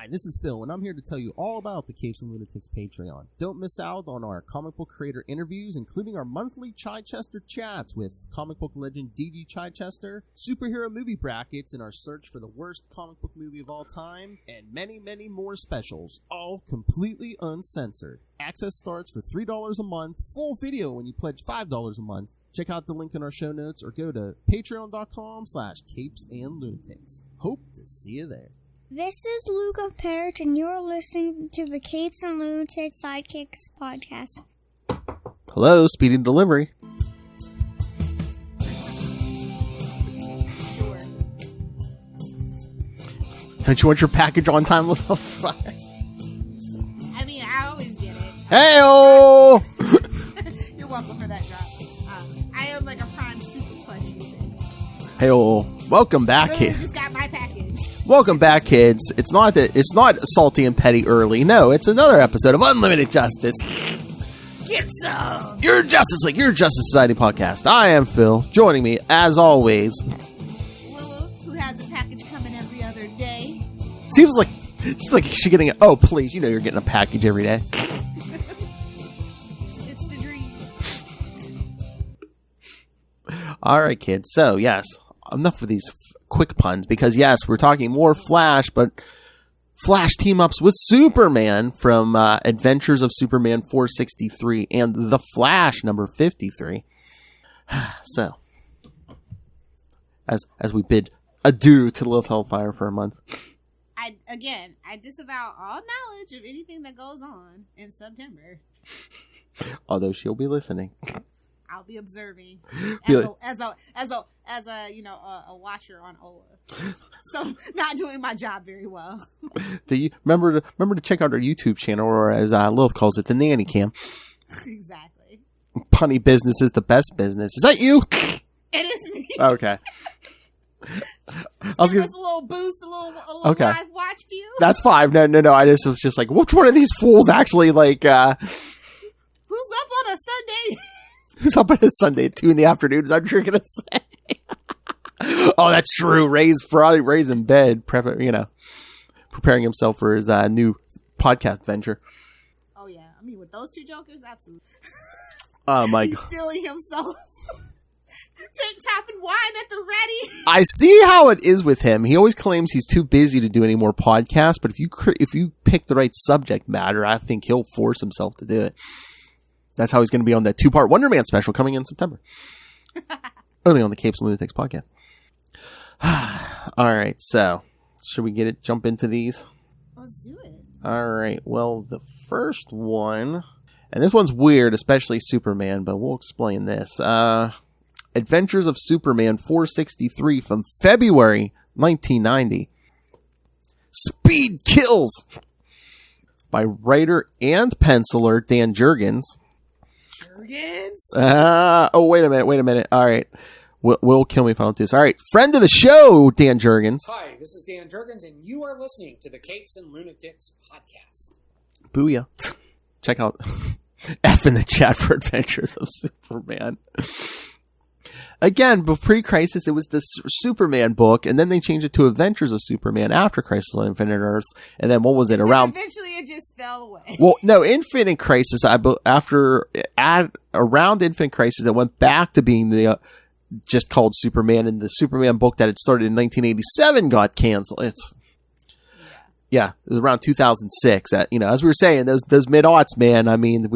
Hi, this is Phil, and I'm here to tell you all about the Capes and Lunatics Patreon. Don't miss out on our comic book creator interviews, including our monthly Chichester chats with comic book legend D.G. Chichester, superhero movie brackets in our search for the worst comic book movie of all time, and many, many more specials, all completely uncensored. Access starts for $3 a month, full video when you pledge $5 a month. Check out the link in our show notes or go to patreon.com/CapesandLunatics. Hope to see you there. This is Luke of Perich, and you're listening to the Capes and Lunatics Sidekicks podcast. Hello, speedy delivery. Sure. Don't you want your package on time, little fry? I mean, I always get it. Hey-oh! You're welcome for that drop. I am like a prime super plush user. Hey-oh. Welcome back, Literally kids. just got my package. Welcome back, kids. It's not salty and petty early. No, it's another episode of Unlimited Justice. Get some! Your Justice League, your Justice Society podcast. I am Phil. Joining me, as always, Lilith, who has a package coming every other day. seems like she's getting a, oh, please, you know you're getting a package every day. It's the dream. All right, kids. So, yes, enough of these quick puns, because yes, we're talking more Flash, but Flash team-ups with Superman from Adventures of Superman 463 and The Flash number 53. So, as we bid adieu to Lilith Hellfire for a month. I disavow all knowledge of anything that goes on in September. Although she'll be listening. I'll be observing Be as a washer on Ola. So not doing my job very well. Remember to check out our YouTube channel, or as Lilith calls it, the Nanny Cam. Exactly. Punny business is the best business. Is that you? It is me. Okay. Give us a little boost, a little Okay. live watch view. That's fine. No. I just was just like, which one of these fools actually Who's up on a Sunday? who's up on a Sunday at 2 in the afternoon? Is I'm sure gonna say. Oh, that's true. Ray's in bed, preparing himself for his new podcast venture. Oh yeah, I mean with those two jokers, absolutely. Oh my He's god. stealing himself. Tank top and wine at the ready. I see how it is with him. He always claims he's too busy to do any more podcasts, but if you pick the right subject matter, I think he'll force himself to do it. That's how he's going to be on that 2-part Wonder Man special coming in September. Only on the Capes and Lunatics podcast. All right, so should we jump into these? Let's do it. All right, well, the first one, and this one's weird, especially Superman, but we'll explain this. Adventures of Superman 463 from February 1990. Speed Kills by writer and penciler Dan Jurgens. Oh, wait a minute. All right. Will kill me if I don't do this. All right. Friend of the show, Dan Jurgens. Hi, this is Dan Jurgens, and you are listening to the Capes and Lunatics podcast. Booyah. Check out F in the chat for Adventures of Superman. Again, but pre-Crisis, it was the Superman book, and then they changed it to Adventures of Superman after Crisis on Infinite Earths, and then what was it, around... Eventually it just fell away. Well, no, Infinite Crisis, around Infinite Crisis, it went back to being just called Superman, and the Superman book that had started in 1987 got canceled. Yeah, it was around 2006. As we were saying, those mid-aughts, man, I mean,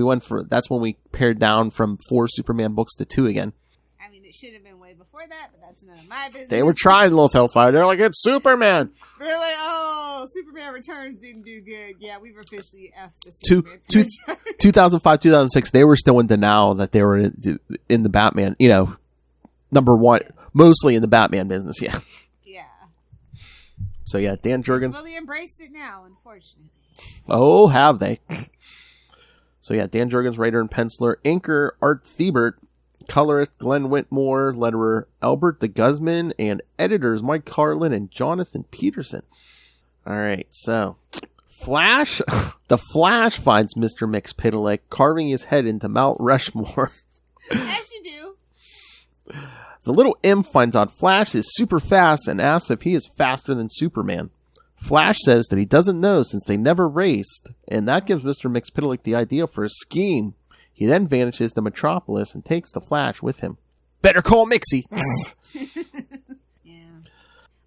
that's when we pared down from 4 Superman books to 2 again. I mean, it should have been way before that, but that's none of my business. They were trying Lilith Hellfire. They're like, it's Superman. They're like, oh, Superman Returns didn't do good. Yeah, we've officially F'd the Superman 2005, 2006, they were still in denial that they were in the Batman, number one, mostly in the Batman business, yeah. Yeah. So, yeah, Dan Jurgens. Fully embraced it now, unfortunately. Oh, have they? So, yeah, Dan Jurgens, writer and penciler, inker Art Thibert, colorist Glenn Whitmore, letterer Albert de Guzman, and editors Mike Carlin and Jonathan Peterson. All right, so Flash, the Flash finds Mr. Mxyzptlk carving his head into Mount Rushmore. As you do. The little imp finds out Flash is super fast and asks if he is faster than Superman. Flash says that he doesn't know since they never raced, and that gives Mr. Mxyzptlk the idea for a scheme. He then vanishes to Metropolis and takes the Flash with him. Better call Mixie! Yeah.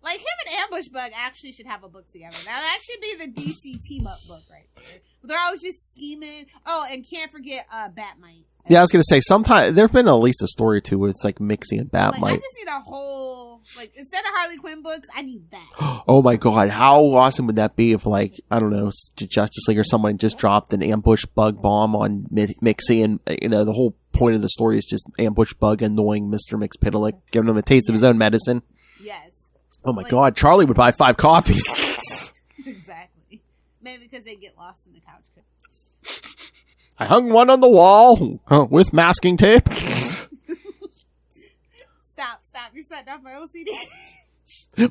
Like, him and Ambush Bug actually should have a book together. Now, that should be the DC team-up book right there. They're always just scheming. Oh, and can't forget Batmite. Yeah, I was going to say, sometimes there's been at least a story or two where it's like Mixie and Batmite. Like, I just need a whole, like, instead of Harley Quinn books, I need that. Oh my god, how awesome would that be if, like, I don't know, Justice League or someone just dropped an Ambush Bug bomb on Mixie, and, you know, the whole point of the story is just Ambush Bug annoying Mr. Mxyzptlk, giving him a taste of his own medicine. Yes. Oh my god, Charlie would buy 5 copies. Exactly. Maybe because they get lost in the couch cushion. I hung one on the wall with masking tape. Stop. You're setting off my OCD.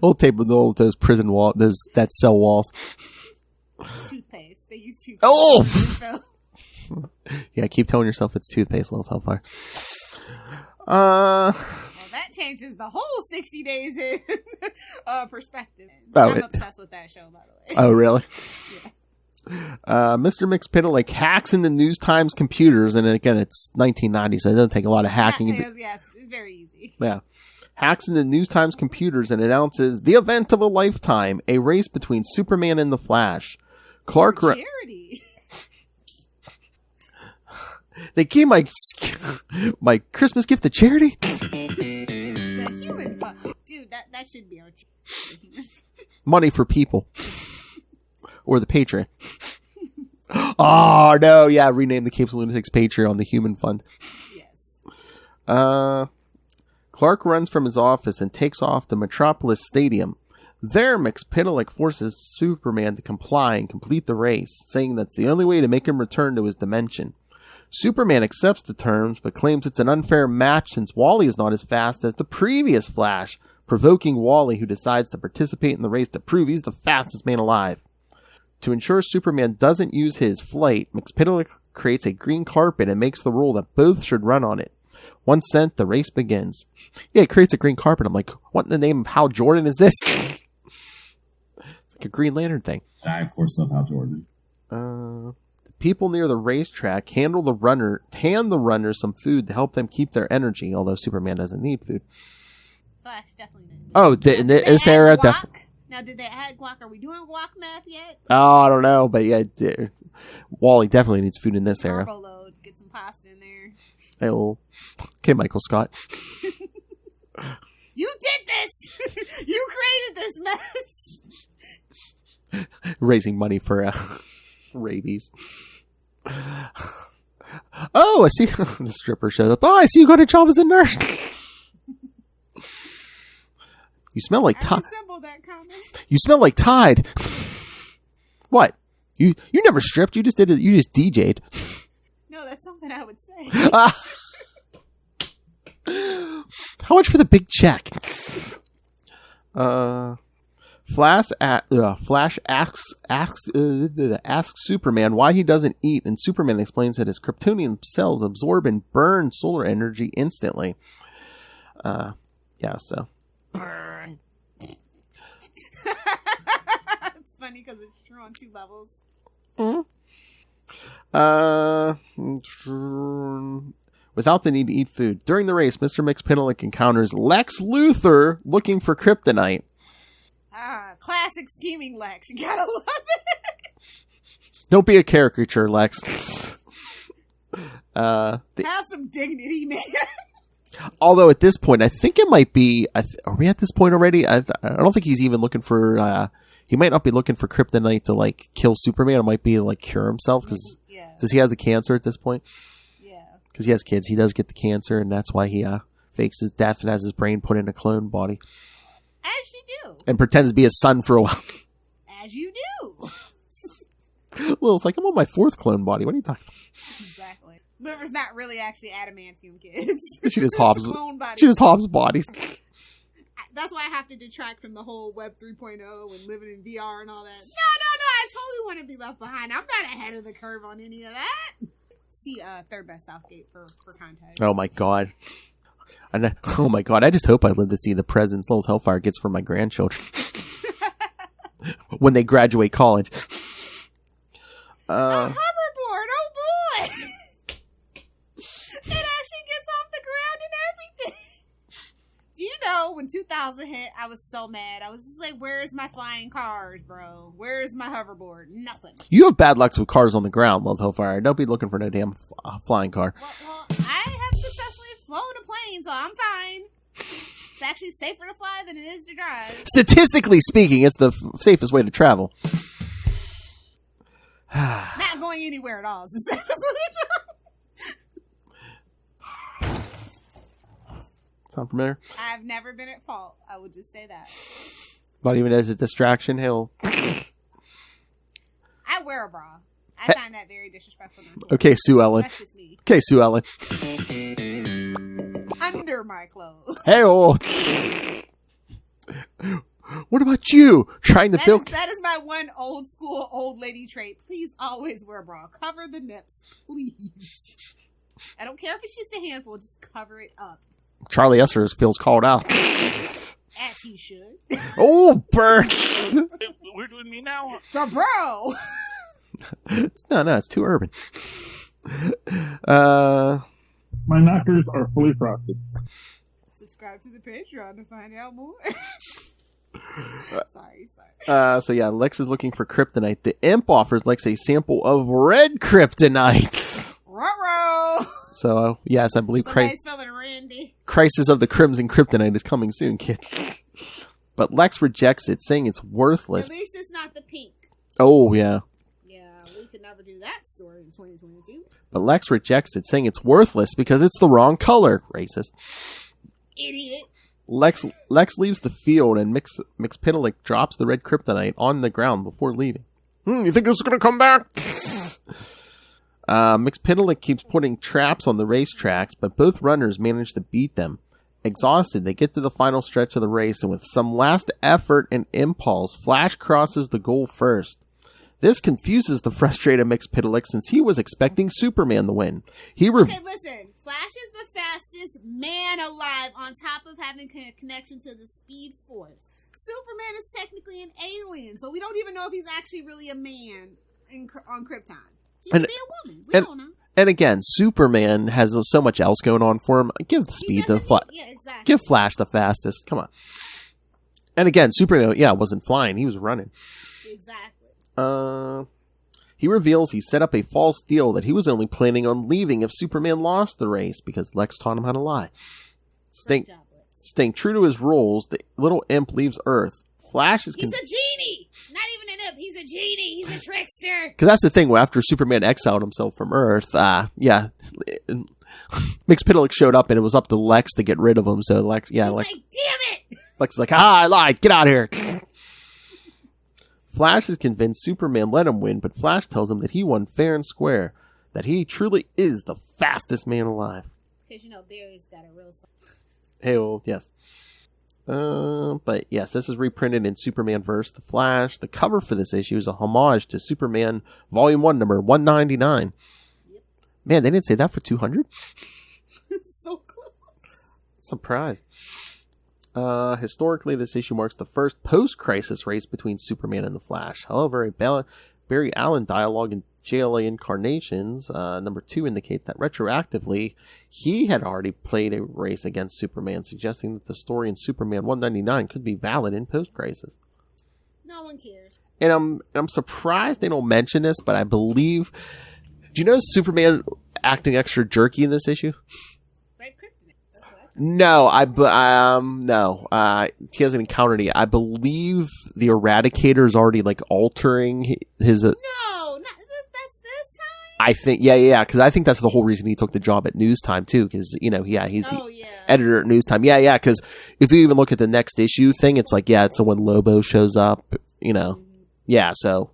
Old tape with those prison walls, that cell walls. It's toothpaste. They use toothpaste. Oh! Yeah, keep telling yourself it's toothpaste, Lilith Hellfire. Well, that changes the whole 60 days in perspective. Oh, I'm obsessed with that show, by the way. Oh, really? Yeah. Mr. Mxyzptlk hacks into News Times computers, and again, it's 1990, so it doesn't take a lot of hacking. Yes, it's very easy. Yeah. Hacks into News Times computers and announces the event of a lifetime, a race between Superman and the Flash. Clark... Charity. They gave my Christmas gift to charity? The human fun. Dude, that should be our Money for people. Or the Patreon. Oh, no. Yeah, rename the Capes and Lunatics Patreon the Human Fund. Yes. Clark runs from his office and takes off to Metropolis Stadium. There, Mxyzptlk forces Superman to comply and complete the race, saying that's the only way to make him return to his dimension. Superman accepts the terms, but claims it's an unfair match since Wally is not as fast as the previous Flash, provoking Wally, who decides to participate in the race to prove he's the fastest man alive. To ensure Superman doesn't use his flight, Mxyzptlk creates a green carpet and makes the rule that both should run on it. Once sent, the race begins. Yeah, it creates a green carpet. I'm like, what in the name of Hal Jordan is this? It's like a Green Lantern thing. I, of course, love Hal Jordan. The people near the racetrack hand the runners some food to help them keep their energy, although Superman doesn't need food. Flash definitely didn't. Oh, in this era, Now, did they add guac? Are we doing guac math yet? Oh, I don't know, but yeah, Wally definitely needs food in this era. Carbo load. Get some pasta in there. Okay, Michael Scott. You did this! You created this mess! Raising money for rabies. Oh, I see. The stripper shows up. Oh, I see you got a job as a nurse. You smell like Tide. You smell like Tide. What? You never stripped. You just did it. You just DJ'd. No, that's something I would say. How much for the big check? Flash asks Superman why he doesn't eat, and Superman explains that his Kryptonian cells absorb and burn solar energy instantly. So. Burn. It's funny because it's true on 2 levels. Without the need to eat food. During the race, Mr. Mxyzptlk encounters Lex Luthor looking for kryptonite. Classic scheming Lex. You gotta love it. Don't be a caricature, Lex. Have some dignity, man. Although at this point, I think it might be... are we at this point already? I don't think he's even looking for... he might not be looking for kryptonite to, like, kill Superman. It might be, like, cure himself. Cause, does he have the cancer at this point? Yeah. Because he has kids. He does get the cancer, and that's why he fakes his death and has his brain put in a clone body. As you do. And pretends to be his son for a while. As you do. Lil's like, I'm on my 4th clone body. What are you talking about? Exactly. Liver's not really actually adamantium, kids. She just hops. She just hops bodies. That's why I have to detract from the whole Web 3.0 and living in VR and all that. No. I totally want to be left behind. I'm not ahead of the curve on any of that. See, third best Southgate for context. Oh my god. I just hope I live to see the presents Lilith Hellfire gets for my grandchildren. when they graduate college. A hoverboard, oh boy! It actually gets off the ground and everything. Do you know when 2000 hit, I was so mad. I was just like, where's my flying cars, bro? Where's my hoverboard? Nothing. You have bad luck with cars on the ground, Lil Hellfire. Don't be looking for no damn flying car. Well, I have successfully flown a plane, so I'm fine. It's actually safer to fly than it is to drive. Statistically speaking, it's the safest way to travel. Not going anywhere at all is the safest way to travel. Sound familiar? I've never been at fault. I would just say that. Not even as a distraction, hell. I wear a bra. I find that very disrespectful. Okay, Sue Ellen. That's just me. Okay, Sue Ellen. Under my clothes. Hey, what about you? Trying to build... That is my one old school old lady trait. Please always wear a bra. Cover the nips, please. I don't care if it's just a handful. Just cover it up. Charlie Esser feels called out. As he should. Oh, Bert! We're doing me now? The bro! No, it's too urban. My knockers are fully frosted. Subscribe to the Patreon to find out more. Sorry. So yeah, Lex is looking for kryptonite. The imp offers Lex a sample of red kryptonite. Ruh-roh! So, yes, I believe Somebody's feeling randy. Crisis of the Crimson Kryptonite is coming soon, kid. But Lex rejects it, saying it's worthless. At least it's not the pink. Oh, yeah. Yeah, we could never do that story in 2022. But Lex rejects it, saying it's worthless because it's the wrong color. Racist. Idiot. Lex leaves the field, and Mxyzptlk drops the red kryptonite on the ground before leaving. You think it's going to come back? Mxyzptlk keeps putting traps on the racetracks, but both runners manage to beat them. Exhausted, they get to the final stretch of the race, and with some last effort and impulse, Flash crosses the goal first. This confuses the frustrated Mxyzptlk since he was expecting Superman to win. Okay, listen. Flash is the fastest man alive on top of having a connection to the Speed Force. Superman is technically an alien, so we don't even know if he's actually really a man on Krypton. He could be a woman. We don't know. And again, Superman has so much else going on for him. Give the speed to Flash. Yeah, exactly. Give Flash the fastest. Come on. And again, Superman, wasn't flying. He was running. Exactly. He reveals he set up a false deal that he was only planning on leaving if Superman lost the race because Lex taught him how to lie. Staying true to his rules, the little imp leaves Earth. Flash is... He's a genie! Not even an imp. He's a genie. He's a trickster. Because that's the thing. After Superman exiled himself from Earth, Mxyzptlk showed up and it was up to Lex to get rid of him. So Lex, He's like, damn it! Lex is like, I lied. Get out of here. Flash is convinced Superman let him win, but Flash tells him that he won fair and square. That he truly is the fastest man alive. Because, Barry's got a real song. Hey, yes. But yes, this is reprinted in Superman vs. The Flash. The cover for this issue is a homage to Superman Volume 1, number 199. Yep. Man, they didn't say that for 200? So close. Surprised. Historically, this issue marks the first post-crisis race between Superman and the Flash. However, a Barry Allen dialogue in JLA Incarnations, number 2, indicate that retroactively, he had already played a race against Superman, suggesting that the story in Superman 199 could be valid in post-crisis. No one cares. And I'm surprised they don't mention this, but I believe... Do you know Superman acting extra jerky in this issue? No, he hasn't encountered it yet. I believe the Eradicator is already altering his. That's this time. I think, because I think that's the whole reason he took the job at News Time too. Because he's the editor at News Time. Because if you even look at the next issue thing, it's it's when Lobo shows up. So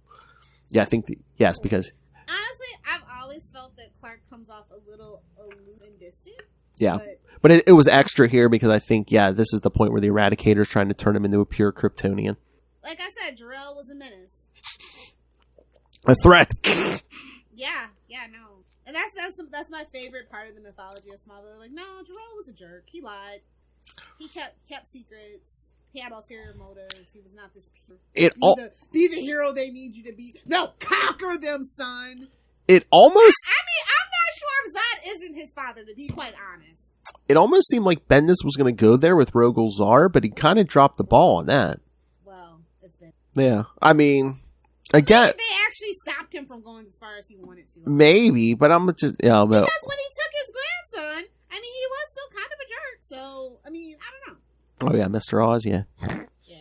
I think yes, because honestly, I've always felt that Clark comes off a little aloof and distant. Yeah. But it was extra here because I think, this is the point where the Eradicator is trying to turn him into a pure Kryptonian. Like I said, Jor-El was a menace. A threat. No. And that's my favorite part of the mythology of Smallville. Like, no, Jor-El was a jerk. He lied. He kept secrets. He had ulterior motives. He was not this pure. Be the hero they need you to be. No, conquer them, son. It almost... I mean, I'm not sure if Zod isn't his father, to be quite honest. It almost seemed like Bendis was going to go there with Rogol Zar, but he kind of dropped the ball on that. Well, it's been... Yeah, I mean, again... Maybe they actually stopped him from going as far as he wanted to. Maybe, but I'm just... Because when he took his grandson, I mean, he was still kind of a jerk, so, I mean, I don't know. Oh, yeah, Mr. Oz, yeah. Yeah.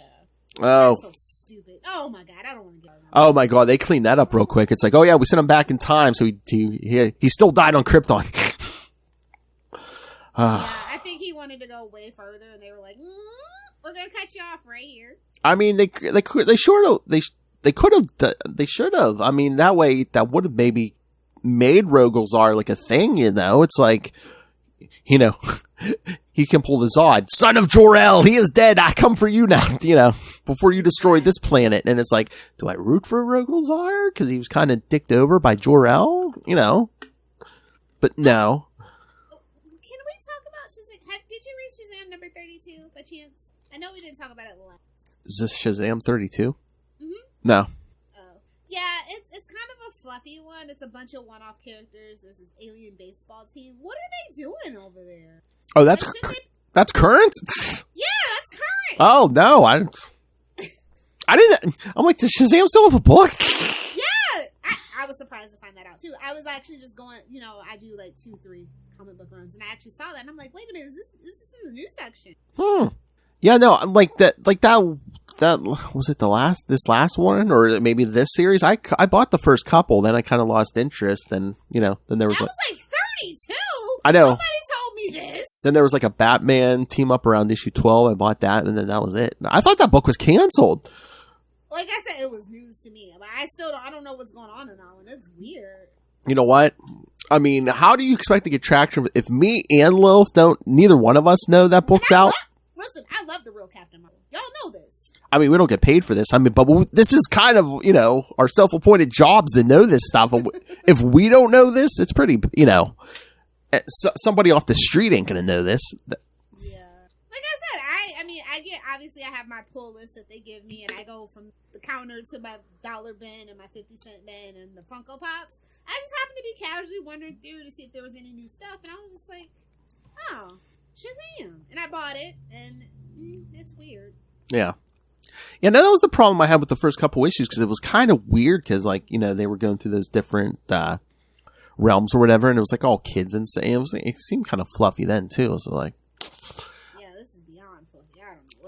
Oh. That's so stupid. Oh, my God, I don't want to get on that. Oh, my God, they cleaned that up real quick. It's like, oh, yeah, we sent him back in time, so he still died on Krypton. Yeah, I think he wanted to go way further, and they were like, we're going to cut you off right here. I mean, they should have. I mean, that way, that would have maybe made Rogol Zar like a thing, you know? It's like, you know, he can pull the Zod. Son of Jor-El, he is dead. I come for you now, you know, before you destroy this planet. And it's like, do I root for Rogol Zar? Because he was kind of dicked over by Jor-El, you know? But no. Can we talk about Shazam? Did you read Shazam number 32 by chance? I know we didn't talk about it last. Is this Shazam 32? Mm-hmm. No. Oh. Yeah, it's kind of a fluffy one. It's a bunch of one-off characters. There's this alien baseball team. What are they doing over there? Oh, that's current? Yeah, that's current. Oh, no. I didn't. I'm like, does Shazam still have a book? Yeah. I was surprised to find that out, too. I was actually just going, you know, I do like 2-3 comic book runs, and I actually saw that, and I'm like, wait a minute, is this in the new section? Yeah, no, like that was it this last one, or maybe this series? I bought the first couple, then I kind of lost interest, then, you know, then there was was like 32? I know. Nobody told me this. Then there was like a Batman team up around issue 12. I bought that, and then that was it. I thought that book was canceled. Like I said, it was news to me. But I don't know what's going on in that one. It's weird. You know what? I mean, how do you expect to get traction if me and Lilith neither one of us know that book's out? Listen, I love the real Captain Marvel. Y'all know this. I mean, we don't get paid for this. I mean, but this is kind of, you know, our self-appointed jobs to know this stuff. If we don't know this, it's pretty, you know, somebody off the street ain't going to know this. Yeah. Like I said, obviously I have my pull list that they give me, and I go from the counter to my dollar bin and my 50-cent bin and the Funko Pops. I just happened to be casually wandering through to see if there was any new stuff, and I was just like, oh, Shazam. And I bought it, and it's weird. Yeah. Yeah, no, that was the problem I had with the first couple issues, because it was kind of weird, because, like, you know, they were going through those different realms or whatever, and it was like all kids and stuff. It seemed kind of fluffy then, too. It was like... Yeah, this is beyond fluffy.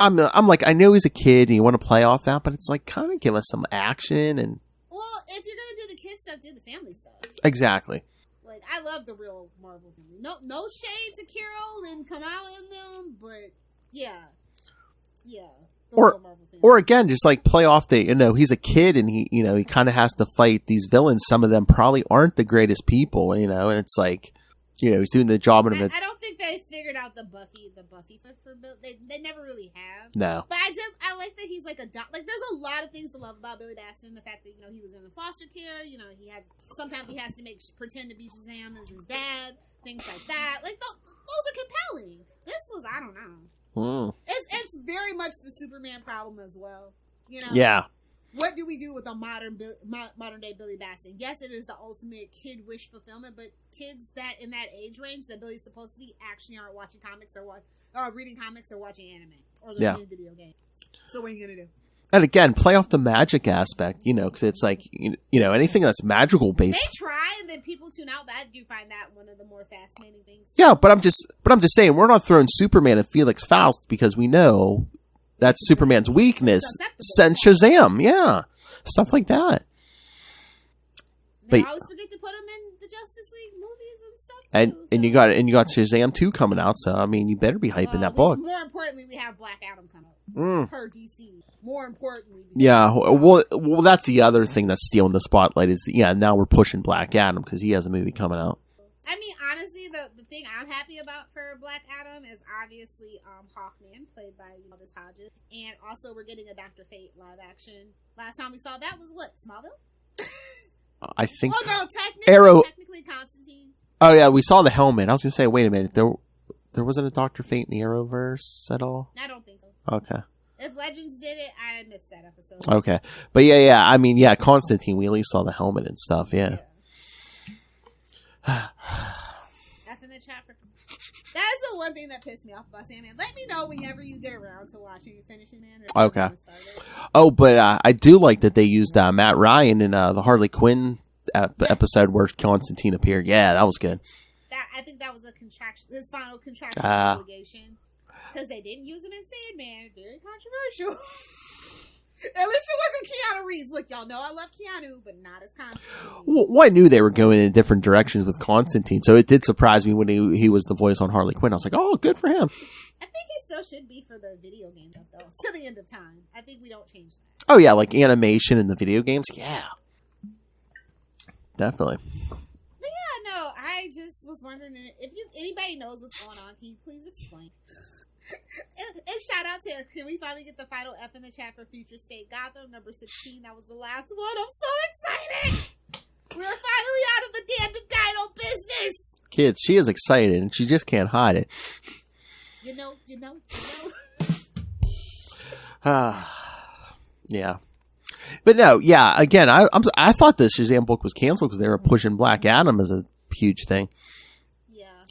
I don't know. I'm like, I know he's a kid, and you want to play off that, but it's like, kind of give us some action, and... Well, if you're going to do the kid stuff, do the family stuff. Exactly. Like, I love the real Marvel family. No shade to Carol and Kamala in them, but yeah. Or again, just like play off the, you know, he's a kid and he, you know, he kind of has to fight these villains. Some of them probably aren't the greatest people, you know, and it's like, you know, he's doing the job. I don't think they figured out the Buffy for Bill. They never really have. No. But I like that he's like there's a lot of things to love about Billy Batson. The fact that, you know, he was in the foster care, you know, sometimes he has to pretend to be Shazam as his dad, things like that. Like, those are compelling. This was, I don't know. It's very much the Superman problem as well. You know? Yeah. What do we do with a modern day Billy Batson? Yes, it is the ultimate kid wish fulfillment, but kids that in that age range that Billy's supposed to be actually aren't watching comics or reading comics or watching anime or playing video games. So what are you gonna do? And again, play off the magic aspect, you know, because it's like, you know, anything that's magical based. They try, and then people tune out. But I do find that one of the more fascinating things. Yeah, but I'm just saying, we're not throwing Superman and Felix Faust because we know that's Superman's weakness. Send Shazam, yeah, stuff like that. They always forget to put him in the Justice League movies and stuff too. And you got Shazam 2 coming out, so I mean, you better be hyping that book. More importantly, we have Black Adam coming out per DC. More importantly, yeah. Well, that's the other thing that's stealing the spotlight is now we're pushing Black Adam because he has a movie coming out. I mean, honestly, the thing I'm happy about for Black Adam is obviously Hawkman, played by Aldous Hodges, and also we're getting a Dr. Fate live action. Last time we saw that was what, Smallville? I think. Oh no, technically Constantine. Oh yeah, we saw the helmet. I was gonna say, wait a minute, there wasn't a Dr. Fate in the Arrowverse at all. I don't think so. Okay. If Legends did it, I missed that episode. Okay. But yeah, I mean, yeah, Constantine, we at least saw the helmet and stuff, yeah. F in the chat for... That's the one thing that pissed me off about Sandman. Let me know whenever you get around to watching and finishing it. Okay. Oh, but I do like that they used Matt Ryan in the Harley Quinn episode where Constantine appeared. Yeah, that was good. I think that was his final contractual obligation. Because they didn't use him in Sandman. Very controversial. At least it wasn't Keanu Reeves. Look, y'all know I love Keanu, but not as Constantine. Well, I knew they were going in different directions with Constantine, so it did surprise me when he was the voice on Harley Quinn. I was like, oh, good for him. I think he still should be for the video games, though. To the end of time. I think we don't change that. Oh, yeah, like animation in the video games? Yeah. Definitely. But yeah, no, I just was wondering if anybody knows what's going on, can you please explain? And shout out to, can we finally get the final F in the chat for Future State Gotham, number 16? That was the last one. I'm so excited! We're finally out of the damn Dino business! Kids, she is excited, and she just can't hide it. You know. Yeah. But no, yeah, again, I thought the Shazam book was canceled because they were pushing Black Adam as a huge thing.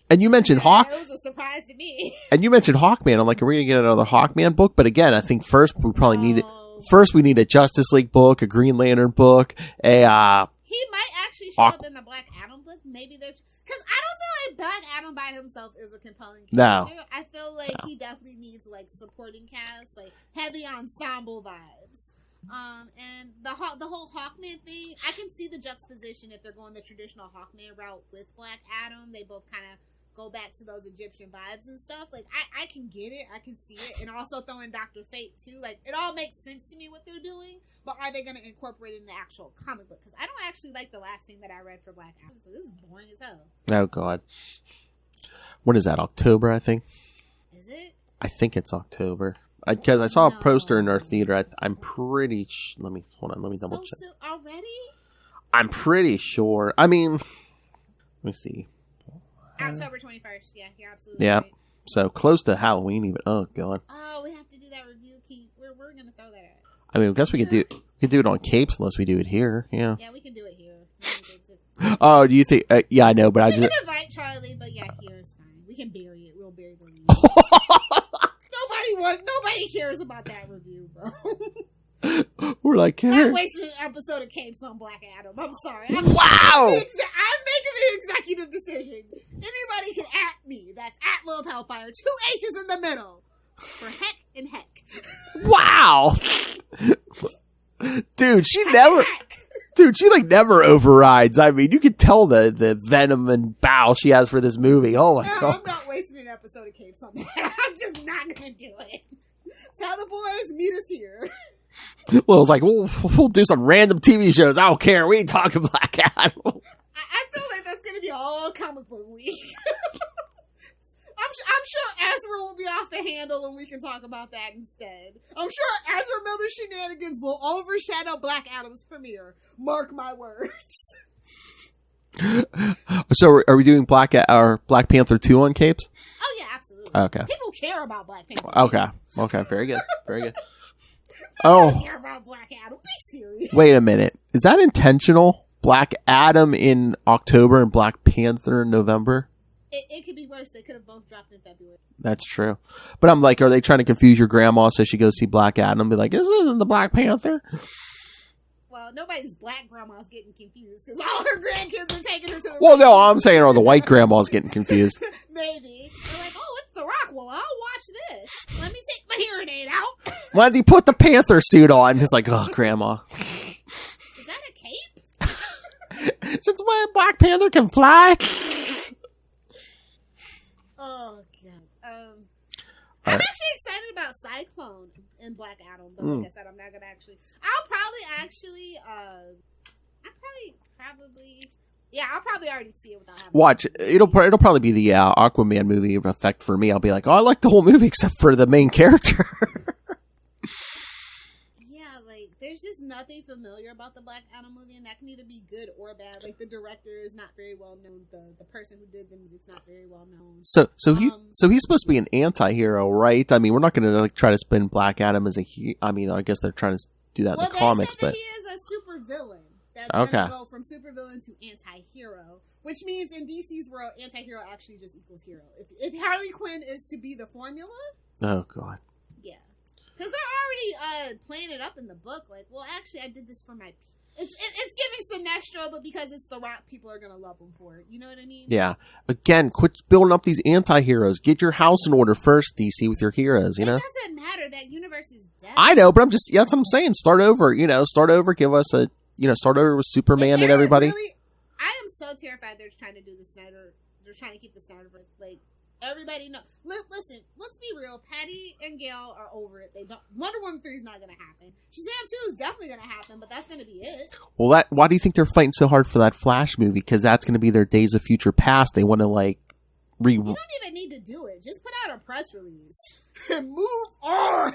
And you mentioned It was a surprise to me. And you mentioned Hawkman. I'm like, are we gonna get another Hawkman book? But again, I think first we probably need it. First, we need a Justice League book, a Green Lantern book, He might actually show up in the Black Adam book. Maybe because I don't feel like Black Adam by himself is a compelling character. No. I feel like he definitely needs like supporting cast, like heavy ensemble vibes. And the whole Hawkman thing, I can see the juxtaposition if they're going the traditional Hawkman route with Black Adam. They both kind of go back to those Egyptian vibes and stuff. Like, I can get it. I can see it. And also throw in Dr. Fate, too. Like, it all makes sense to me what they're doing. But are they going to incorporate it in the actual comic book? Because I don't actually like the last thing that I read for Black Adam. So this is boring as hell. Oh, God. When is that? October, I think? Is it? I think it's October. Because I saw a poster in our theater. I'm pretty... Let me double check. So already? I'm pretty sure. I mean... Let me see. October 21st. Yeah, you're absolutely right. Yeah. So close to Halloween even. Oh, God. Oh, we have to do that review. We're going to throw that out. I mean, I guess we could do it on Capes unless we do it here. Yeah. Yeah, we can do it here. Oh, do you think... yeah, I know, but we can invite Charlie, but yeah, here is fine. We can bury it. We'll bury the lead. Nobody cares about that review, bro. We're like, I wasted an episode of Capes on Black Adam. I'm sorry. Wow! I'm making the executive decision. Anybody can at me. That's at Lilith Hellfire. 2 H's in the middle. For heck and heck. Wow! Dude, she like never overrides. I mean, you can tell the venom and bowel she has for this movie. Oh my God. I'm not wasting an episode of Capes on that. I'm just not going to do it. Tell the boys, meet us here. Well, it's like, we'll do some random TV shows. I don't care. We ain't talking Black Adam. I feel like that's going to be all comic book week. I'm sure Ezra will be off the handle and we can talk about that instead. I'm sure Ezra Miller's shenanigans will overshadow Black Adam's premiere. Mark my words. So are we doing Black Panther 2 on Capes? Oh, yeah, absolutely. Okay. People care about Black Panther. Okay. Very good. Very good. People care about Black Adam. Be serious. Wait a minute. Is that intentional? Black Adam in October and Black Panther in November? It could be worse. They could have both dropped in February. That's true. But I'm like, are they trying to confuse your grandma so she goes see Black Adam and be like, this isn't the Black Panther? Well, nobody's black grandma's getting confused because all her grandkids are taking her to the Well, no, I'm saying are the white grandma's getting confused. Maybe. They're like, oh, it's The Rock. Well, I'll watch this. Let me take my hearing aid out. Lindsay, put the Panther suit on. It's like, oh, grandma. Is that a cape? Since when Black Panther can fly? Oh, God. I'm actually excited about Cyclone in Black Adam, but like I said, I'm not gonna actually. I'll probably already see it without having. Watch, it'll probably be the Aquaman movie effect for me. I'll be like, oh, I like the whole movie except for the main character. Yeah, like, there's just nothing familiar about the Black Adam movie, and that can either be good or bad. Like, the director is not very well known. The person who did the music's not very well known. So he's supposed to be an anti-hero, right? I mean, we're not going to like try to spin Black Adam as I mean, I guess they're trying to do that in the comics, they said but that he is a super villain. That's okay. going to go from supervillain to anti-hero, which means in DC's world, anti-hero actually just equals hero. If Harley Quinn is to be the formula, oh god, yeah, because they're already playing it up in the book. Like, well, actually, I did this for my. It's giving Sinestro, but because it's The Rock, people are gonna love him for it. You know what I mean? yeah. Again, quit building up these anti-heroes. Get your house in order first, DC, with your heroes. You know, it doesn't matter. That universe is dead. I know, but that's what I'm saying. Start over. Start over. Give us a. Start over with Superman and everybody. Really, I am so terrified they're trying to do the Snyder. They're trying to keep the Snyderverse. Like, everybody knows. Listen, let's be real. Patty and Gail are over it. They don't. Wonder Woman 3 is not going to happen. Shazam 2 is definitely going to happen, but that's going to be it. Well, why do you think they're fighting so hard for that Flash movie? Because that's going to be their Days of Future Past. They want to You don't even need to do it. Just put out a press release and move on.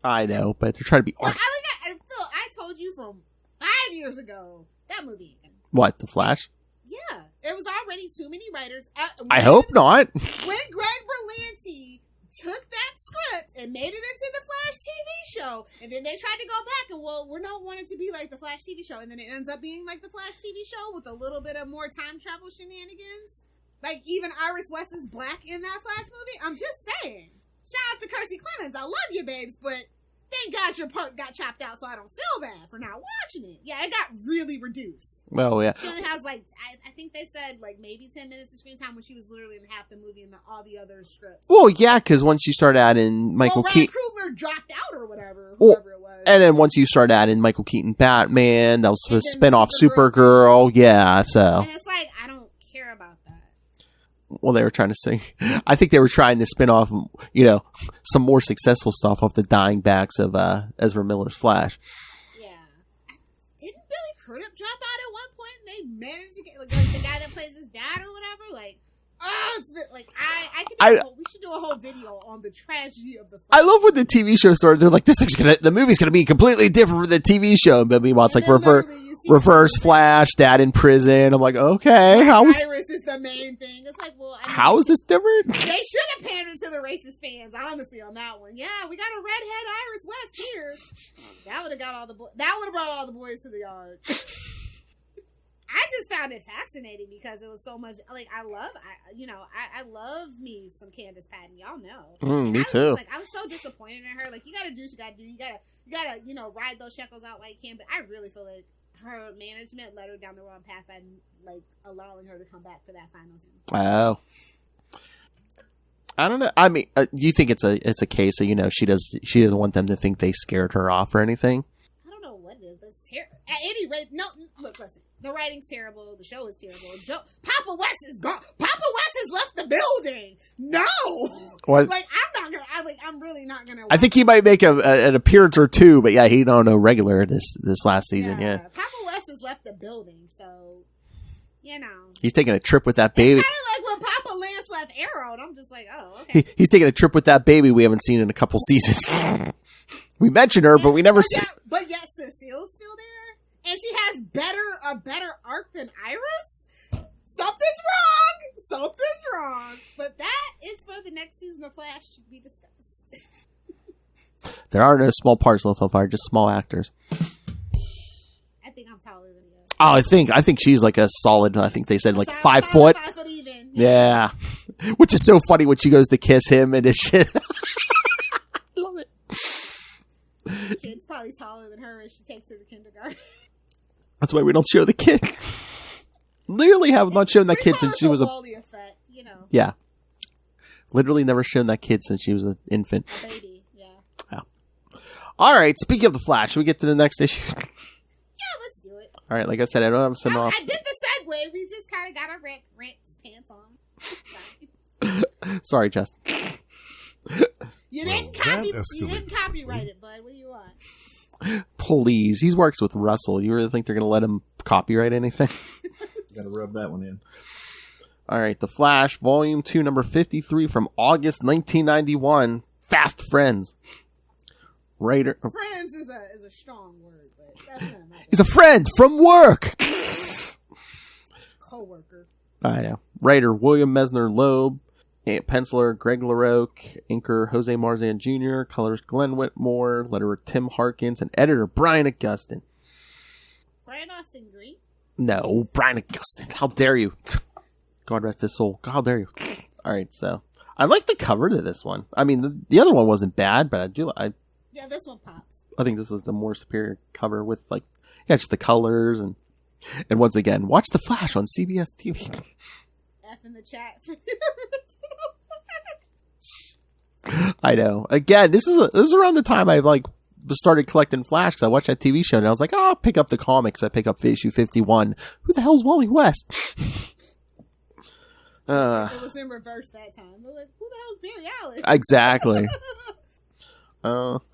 I know, but they're trying to be. Well, Phil, I told you from 5 years ago that movie. What, the Flash? Yeah, it was already too many writers. I hope not. When Greg Berlanti took that script and made it into the Flash TV show, and then they tried to go back and, well, we're not wanting to be like the Flash TV show, and then it ends up being like the Flash TV show with a little bit of more time travel shenanigans. Like, even Iris West is black in that Flash movie. I'm just saying. Shout out to Kersey Clemens. I love you, babes, but thank God your part got chopped out so I don't feel bad for not watching it. Yeah, it got really reduced. Oh, yeah. She only has, I think they said, maybe 10 minutes of screen time when she was literally in half the movie and all the other scripts. Well, yeah, because once you start adding Michael Keaton... Ryan Coogler dropped out or whatever, whoever it was. And then once you start adding Michael Keaton Batman, that was a spin-off Supergirl. Yeah, so... And it's like, I don't care about that. Well, they were trying to say... I think they were trying to spin off, some more successful stuff off the dying backs of Ezra Miller's Flash. Yeah. Didn't Billy Crudup drop out at one point and they managed to get, the guy that plays his dad or whatever? It's been, we should do a whole video on the tragedy of the Flash. I love when the TV show started. They're like, the movie's gonna be completely different from the TV show. But meanwhile, it's like reverse Flash, dad in prison. I'm like, okay, Iris is the main thing. It's like, well, how is this different? They should have pandered to the racist fans, honestly, on that one. Yeah, we got a redhead Iris West here. That would have got that would have brought all the boys to the yard. I just found it fascinating because it was so much I love me some Candace Patton, y'all know. Me too. I was so disappointed in her. You gotta do what you gotta do. You gotta ride those shekels out while you can. But I really feel like her management led her down the wrong path by allowing her to come back for that final season. Oh. I don't know. I mean, you think it's a case of she doesn't want them to think they scared her off or anything? I don't know what it is, but it's terrible. At any rate, no. Look, listen. The writing's terrible. The show is terrible. Papa West is gone. Papa West has left the building. No. What? I'm really not gonna. I think he might make an appearance or two, but yeah, he don't know regular this last season. Yeah. Papa West has left the building, so he's taking a trip with that baby. It's kind of like when Papa Lance left Arrow, and I'm just like, oh, okay. He's taking a trip with that baby we haven't seen in a couple seasons. We mentioned her, but we never see. But yet Cecile's still there. And she has a better arc than Iris? Something's wrong. But that is for the next season of Flash to be discussed. There are no small parts left so far, just small actors. I think I'm taller than you. Oh, I think she's a solid, I think they said 5 foot. 5 foot even. Yeah. Which is so funny when she goes to kiss him and it's just... I love it. Kid's probably taller than her as she takes her to kindergarten. That's why we don't show the kid. Literally have not shown that kid since she was effect, Yeah. Literally never shown that kid since she was an infant. A baby, yeah. All right, speaking of the Flash, should we get to the next issue? Yeah, let's do it. All right, like I said, I don't have a send off. I did the segue. We just kind of got our rants pants on. Sorry, Justin. You didn't copyright it, bud. What do you want? Please, he works with Russell. You really think they're going to let him copyright anything? Got to rub that one in. All right, The Flash, Volume 2, number 53 from August 1991. Fast Friends. Writer. Friends is a strong word, but that's not my He's a friend from work. co-worker. I know. Writer William Mesner Loeb. Penciler Greg LaRoque. Inker Jose Marzan Jr. Colorist Glenn Whitmore. Letterer Tim Harkins. And editor Brian Augustin. Brian Austin Green? No, Brian Augustin. How dare you? God rest his soul. How dare you? All right, so I like the cover to this one. I mean, the other one wasn't bad, but Yeah, this one pops. I think this is the more superior cover with just the colors and once again, watch The Flash on CBS TV. F in the chat for the original Flash. I know. Again, this is around the time I started collecting Flash because I watched that TV show and I was like, oh, I'll pick up the comics. I pick up issue 51. Who the hell's Wally West? It was in reverse that time. They're like, who the hell's Barry Allen? Exactly.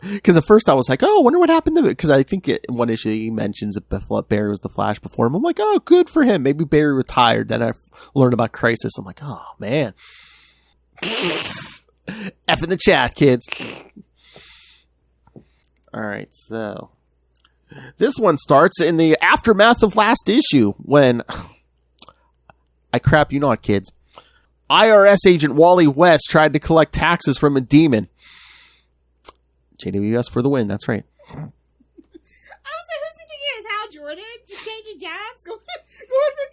Because at first I was like, oh, I wonder what happened to it. Because I think one issue he mentions that Barry was the Flash before him. I'm like, oh, good for him. Maybe Barry retired. Then I learned about Crisis. I'm like, oh, man. F in the chat, kids. All right, so this one starts in the aftermath of last issue when I crap you not, kids. IRS agent Wally West tried to collect taxes from a demon. JWS for the win. That's right. I was like, who's the thing is? Hal Jordan just changing jobs, going from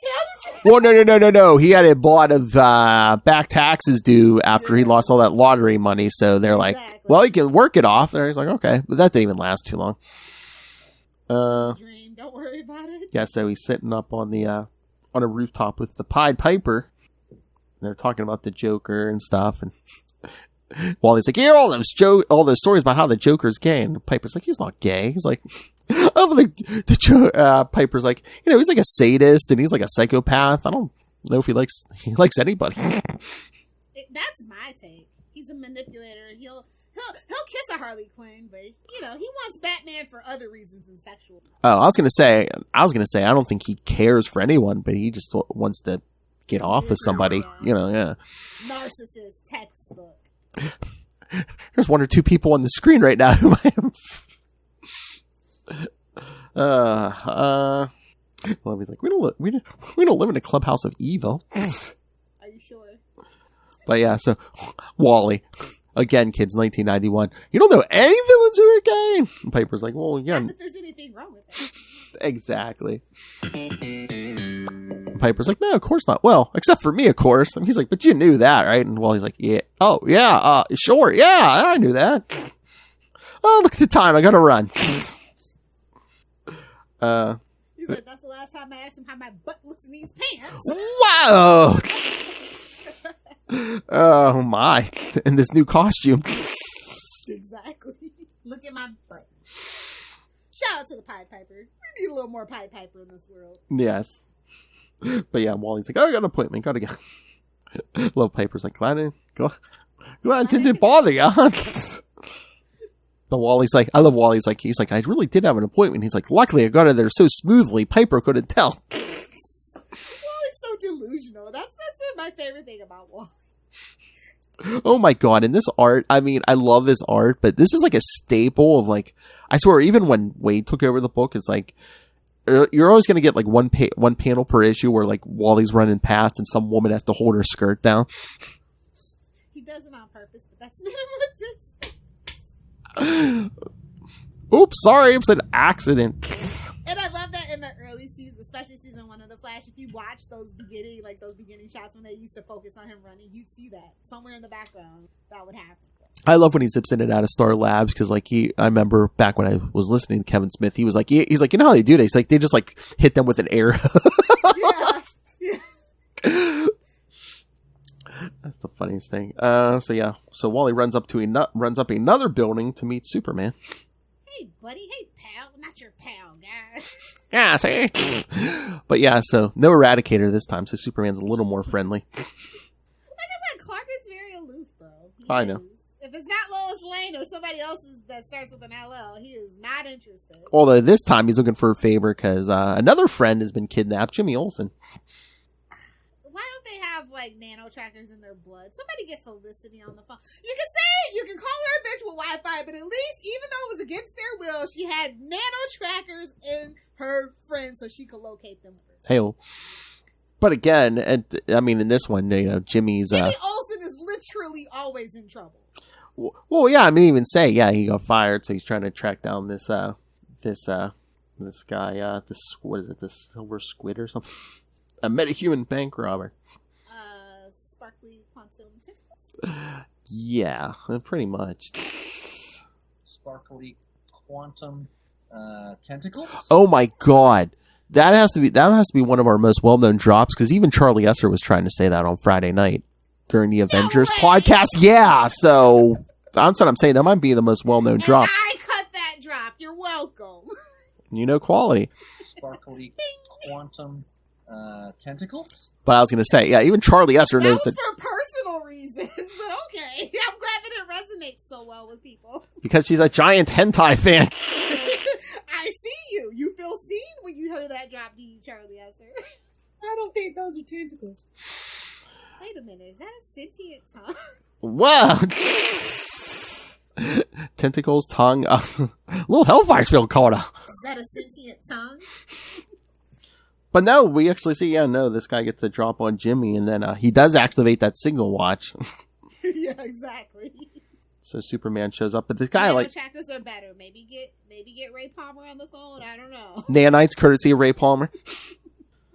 town to town. Well, no. He had a lot of back taxes due after he lost all that lottery money. So they're like, well, he can work it off. And he's like, okay, but that didn't even last too long. Dream. Don't worry about it. Yeah, so he's sitting up on the on a rooftop with the Pied Piper. And they're talking about the Joker and stuff, and Wally's like, "Hear all those stories about how the Joker's gay," and the Piper's like, "He's not gay." He's like, Piper's like, he's like a sadist and he's like a psychopath. I don't know if he likes anybody. That's my take. He's a manipulator. He'll kiss a Harley Quinn, but he wants Batman for other reasons than sexual. Oh, I was gonna say, I don't think he cares for anyone, but he just wants to get off with somebody. Yeah. Narcissist textbook. There's one or two people on the screen right now who I am. Well, he's like, we don't live in a clubhouse of evil. Are you sure? But yeah, so Wally. Again, kids, 1991. You don't know any villains who are gay? And Piper's like, well, yeah. Not that there's anything wrong with it. Exactly. And Piper's like, no, of course not. Well, except for me, of course. And he's like, but you knew that, right? And Wally's like, yeah. Oh, yeah, sure. Yeah, I knew that. Oh, look at the time. I gotta run. He's like, that's the last time I asked him how my butt looks in these pants. Wow. Oh my! In this new costume. Exactly. Look at my butt. Shout out to the Pied Piper. We need a little more Pied Piper in this world. Yes. But yeah, Wally's like, oh, I got an appointment. Gotta go. Love Piper's like, glad I didn't bother you. But Wally's like, I love Wally's like, he's like, I really did have an appointment. He's like, luckily I got it there so smoothly, Piper couldn't tell. Wally's so delusional. That's my favorite thing about Wally. Oh my god, and this art, I mean, I love this art, but this is like a staple of like, I swear, even when Wade took over the book, it's like, you're always going to get like one panel per issue where like Wally's running past and some woman has to hold her skirt down. He does it on purpose, but that's not what this. Oops, sorry, it was an accident. And I love that in the early season, especially season 1 of The Flash, if you watch those beginning shots when they used to focus on him running, you'd see that somewhere in the background that would happen. I love when he zips in and out of Star Labs because like I remember back when I was listening to Kevin Smith, he was like, he's like, you know how they do that? He's like, they just like hit them with an arrow. Yeah. That's the funniest thing. So Wally runs up another building to meet Superman. Hey, buddy. Hey, pal. Not your pal, guy. Yeah, see? But yeah, so no Eradicator this time, so Superman's a little more friendly. Like I said, Clark is very aloof, bro. I know. If it's not Lois Lane or somebody else that starts with an LL, he is not interested. Although this time he's looking for a favor because another friend has been kidnapped, Jimmy Olsen. Why don't they have like nano trackers in their blood. Somebody get Felicity on the phone. You can say you can call her a bitch with Wi-Fi, but at least, even though it was against their will, she had nano trackers in her friends so she could locate them. Hey, but again, in this one, Jimmy Olsen is literally always in trouble. Well, yeah, even say, he got fired, so he's trying to track down this guy, what is it, this silver squid or something? A metahuman bank robber. Sparkly quantum tentacles? Yeah, pretty much. Sparkly quantum tentacles? Oh my god. That has to be one of our most well-known drops, because even Charlie Esser was trying to say that on Friday night during the Avengers podcast. Yeah, so that's what I'm saying. That might be the most well-known drop. I cut that drop. You're welcome. Quality. Sparkly quantum tentacles? But I was going to say, even Charlie Esser knows that. was for personal reasons, but okay. I'm glad that it resonates so well with people. Because she's a giant hentai fan. I see you. You feel seen when you heard that drop, do you, Charlie Esser? I don't think those are tentacles. Wait a minute. Is that a sentient tongue? Wow. Tentacles, tongue. Little Hellfire's feeling caught up. Is that a sentient tongue? But no, we actually see, this guy gets the drop on Jimmy, and then he does activate that signal watch. Yeah, exactly. So Superman shows up, but this guy trackers are better. Maybe get Ray Palmer on the phone. I don't know. Nanites, courtesy of Ray Palmer.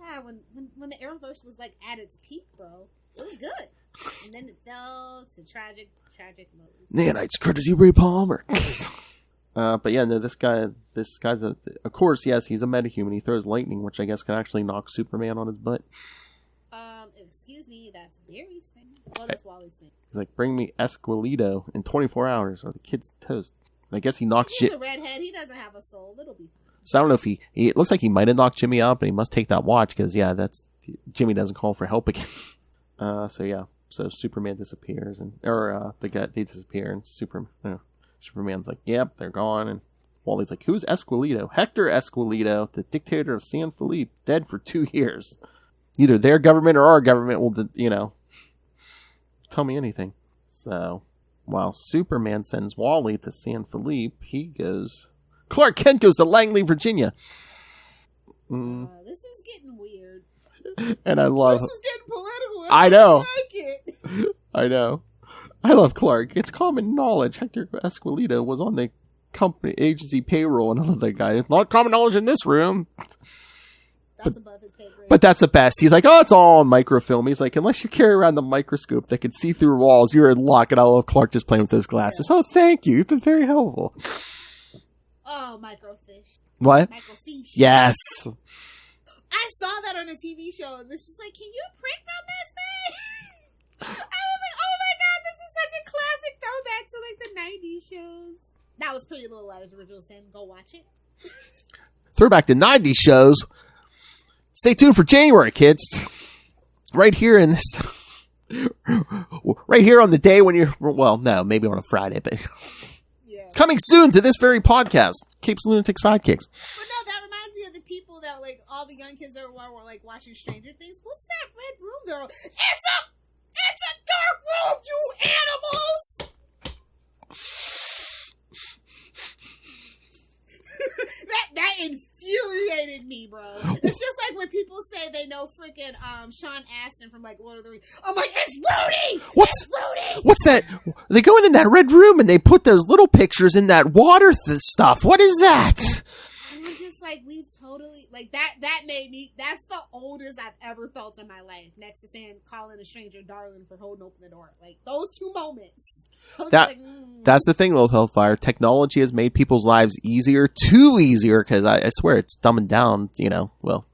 Yeah, when the Arrowverse was like at its peak, bro, it was good, and then it fell to tragic lows. Nanites, courtesy of Ray Palmer. But yeah, no, this guy's of course, yes, he's a metahuman. He throws lightning, which I guess can actually knock Superman on his butt. Excuse me, that's Barry's thing. Well, that's Wally's thing. He's like, bring me Esqueleto in 24 hours, or the kid's toast. And I guess he knocks He's a redhead. He doesn't have a soul. It'll be fine. So I don't know if it looks like he might have knocked Jimmy out, but he must take that watch, because, Jimmy doesn't call for help again. So Superman disappears, they disappear, and Superman's like, yep, they're gone, and Wally's like, who's Esqueleto? Hector Esqueleto, the dictator of San Felipe, dead for 2 years. Either their government or our government will, tell me anything. So, while Superman sends Wally to San Felipe, Clark Kent goes to Langley, Virginia. This is getting weird. And I love... This is getting political. I know. Like it. I know. I love Clark. It's common knowledge. Hector Esqueleto was on the company agency payroll, and another guy. Not common knowledge in this room. That's above his pay grade. But that's the best. He's like, it's all on microfilm. He's like, unless you carry around the microscope that can see through walls, you're in luck. And I love Clark just playing with those glasses. Yeah. Oh, thank you. You've been very helpful. Oh, microfish. What? Microfiche. Yes. I saw that on a TV show, and it's just like, can you print from this thing? I was like, oh my god, this is such a classic throwback to like the 90s shows. That was Pretty Little Liars Original Sin. Go watch it. Throwback to 90s shows. Stay tuned for January, kids. Right here in this... right here on the day when you're... Well, no, maybe on a Friday, but... Yeah. Coming soon to this very podcast. Capes, Lunatics, Sidekicks. But no, that reminds me of the people that, like, all the young kids that were like, watching Stranger Things. What's that red room they're all... It's a dark room, you animals! That infuriated me, bro. It's just like when people say they know freaking Sean Astin from like Lord of the Rings. I'm like, it's Rudy! It's Rudy! What's that? They go in that red room and they put those little pictures in that water stuff. What is that? And I'm just like, we've totally like that made me. That's the oldest I've ever felt in my life. Next to saying calling a stranger darling for holding open the door. Like those two moments. That's the thing, Lilith Hellfire. Technology has made people's lives easier, too easier, because I swear it's dumbing down, well.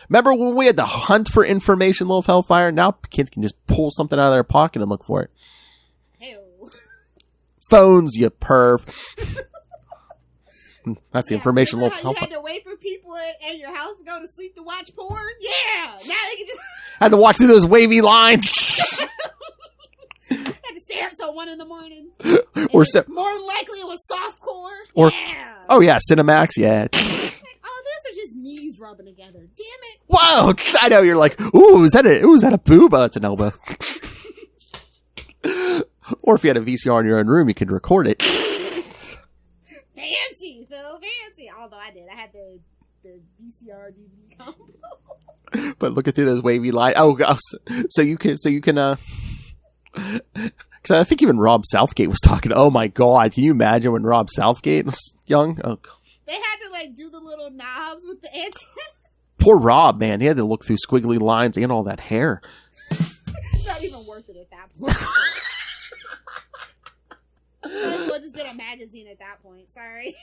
Remember when we had to hunt for information, Lilith Hellfire? Now kids can just pull something out of their pocket and look for it. Hell. Phones, you perv. That's the information, Lilith Hellfire. You had to wait for people at your house to go to sleep to watch porn? Yeah! Now they can just... Had to watch through those wavy lines. Had to stay up till 1 a.m. Or more than likely it was softcore. Or yeah. Oh yeah, Cinemax. Yeah. Like, oh, those are just knees rubbing together. Damn it. Whoa! I know you're like, ooh, is that a boob? Oh, it's an elbow. Or if you had a VCR in your own room, you could record it. Fancy, Phil, fancy. Although I did. I had the VCR DVD combo. But looking through those wavy lines. Oh, gosh. So you can, because I think even Rob Southgate was talking. Oh my God. Can you imagine when Rob Southgate was young? Oh, God. They had to like do the little knobs with the antenna. Poor Rob, man. He had to look through squiggly lines and all that hair. Not even worth it at that point. Might as well just get a magazine at that point. Sorry.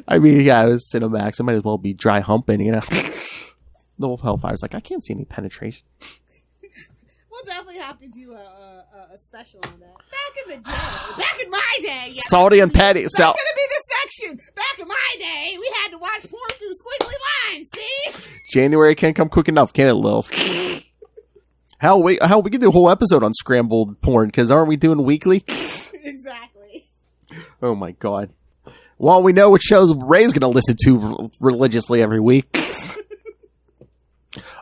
I mean, yeah, it was Cinemax. It might as well be dry humping, you know. The Wolf Hellfire's like, I can't see any penetration. We'll definitely have to do a special on that. Back in the day, back in my day, yeah, Salty and petty. that's gonna be the section. Back in my day, we had to watch porn through squiggly lines. See, January can't come quick enough, can it, Lilith? Hell, we could do a whole episode on scrambled porn, because aren't we doing weekly? exactly. Oh my God. Well, we know what shows Ray's gonna listen to religiously every week.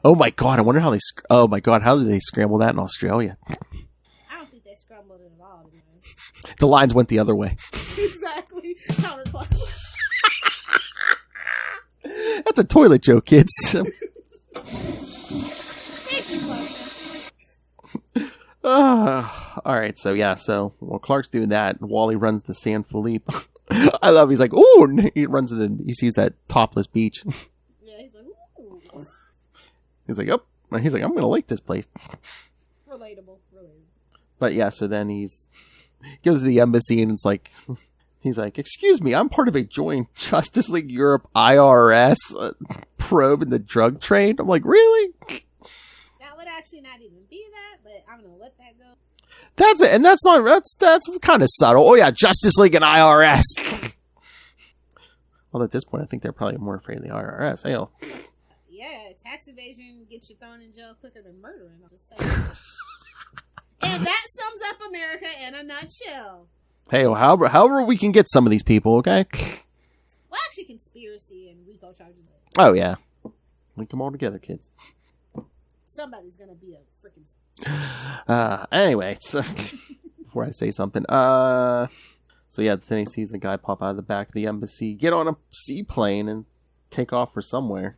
Oh my God, I wonder how oh my God, how did they scramble that in Australia? I don't think they scrambled it at all. To be honest. The lines went the other way. Exactly. Counterclockwise. That's a toilet joke, kids. Thank you, Clarkson. All right, so yeah, while Clark's doing that, Wally runs to San Felipe. I love. He's like, ooh, and he runs to he sees that topless beach. Yeah, he's like, ooh. He's like, oh, he's like, I'm gonna like this place. Relatable. But yeah, so then he goes to the embassy and it's like, he's like, excuse me, I'm part of a joint Justice League Europe IRS probe in the drug trade. I'm like, really? That would actually not even be that, but I'm gonna let that go. That's it, and that's kind of subtle. Oh yeah, Justice League and IRS. Well, at this point, I think they're probably more afraid of the IRS. Hell. Yeah, tax evasion gets you thrown in jail quicker than murdering. I'll just say. And that sums up America in a nutshell. Hey, well, however we can get some of these people, okay? Well, actually, conspiracy and RICO charges. Oh yeah, link them all together, kids. Somebody's gonna be a freaking. Anyway, so, before I say something, so yeah, then he sees the guy pop out of the back of the embassy, get on a seaplane, and take off for somewhere.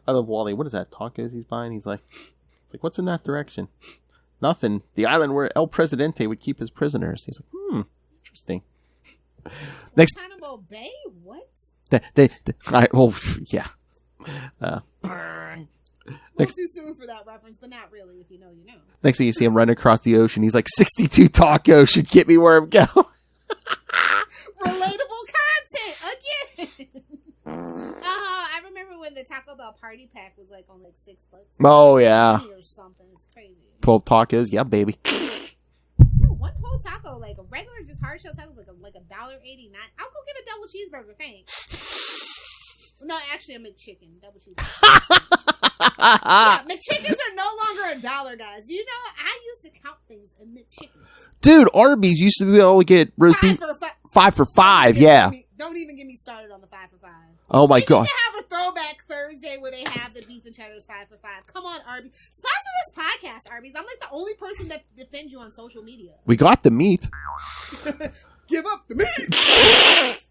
I love Wally. What is that? Tacos he's buying? He's like, it's like, what's in that direction? Nothing. The island where El Presidente would keep his prisoners. He's like, interesting. Next, Guantanamo Bay? What? Yeah. Next, too soon for that reference, but not really. If you know, you know. Next thing you see him running across the ocean, he's like, 62 tacos should get me where I'm going. Relatable content again. I remember when the Taco Bell party pack was like on like $6. Oh yeah. Or something. It's crazy. 12 tacos, yeah, baby. Yo, one whole taco, like a regular, just hard shell taco, like $1.89. I'll go get a double cheeseburger. Thanks. No, actually, a McChicken. Double cheeseburger. Yeah, McChickens are no longer $1, guys. You know, I used to count things in McChickens. Dude, Arby's used to be able to get roast beef 5 for $5. Yeah. Don't even get me started on the 5 for $5. Oh my God. They need to have a throwback Thursday where they have the beef and cheddars 5 for $5. Come on, Arby's. Sponsor this podcast, Arby's. I'm like the only person that defends you on social media. We got the meat. Give up the meat.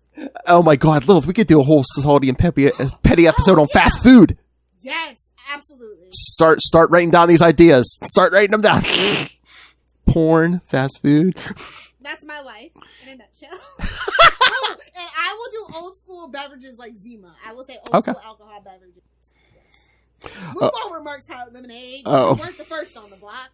Oh my God, Lilith, we could do a whole salty and petty episode on fast food. Yes, absolutely. Start writing down these ideas. Start writing them down. Porn, fast food. That's my life in a nutshell. Oh, and I will do old school beverages like Zima. I will say old school alcohol beverages. Yes. Move over, Mark's Hot Lemonade. You weren't the first on the block.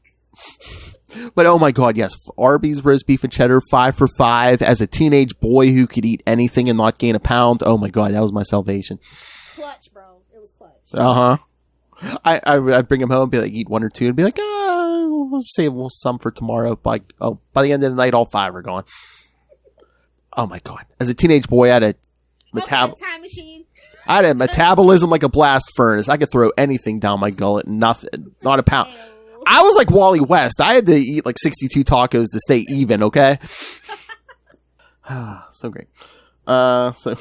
But oh my God, yes. Arby's roast beef and cheddar 5 for $5. As a teenage boy who could eat anything and not gain a pound. Oh my God, that was my salvation. Clutch, bro. It was clutch. I'd bring him home and be like, eat 1 or 2 and be like, we'll save some for tomorrow. By the end of the night, all 5 are gone. Oh my God. As a teenage boy, I had a time machine. I had a metabolism like a blast furnace. I could throw anything down my gullet, not a pound. I was like Wally West. I had to eat like 62 tacos to stay even, okay? So great. So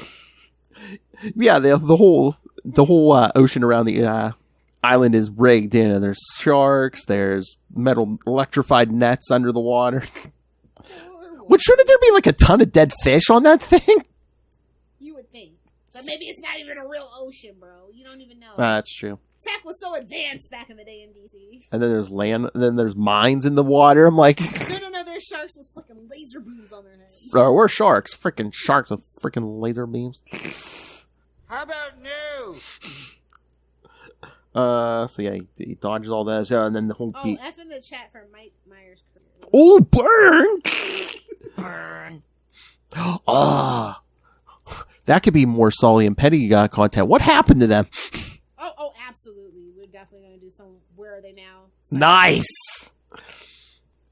yeah, the whole the whole ocean around the island is rigged in. And there's sharks. There's metal electrified nets under the water. Which shouldn't there be like a ton of dead fish on that thing? You would think. But maybe it's not even a real ocean, bro. You don't even know. That's true. Tech was so advanced back in the day in DC. And then there's land. And then there's mines in the water. I'm like... No. There's sharks with freaking laser beams on their heads. We're sharks. Freaking sharks with freaking laser beams. How about no? So yeah, he dodges all that. And then the whole beat. F in the chat for Mike Myers' career. Oh, burn! Burn. Ah. That could be more Salty and Petty content. What happened to them? Oh, absolutely. We're definitely going to do some Where Are They Now? Nice!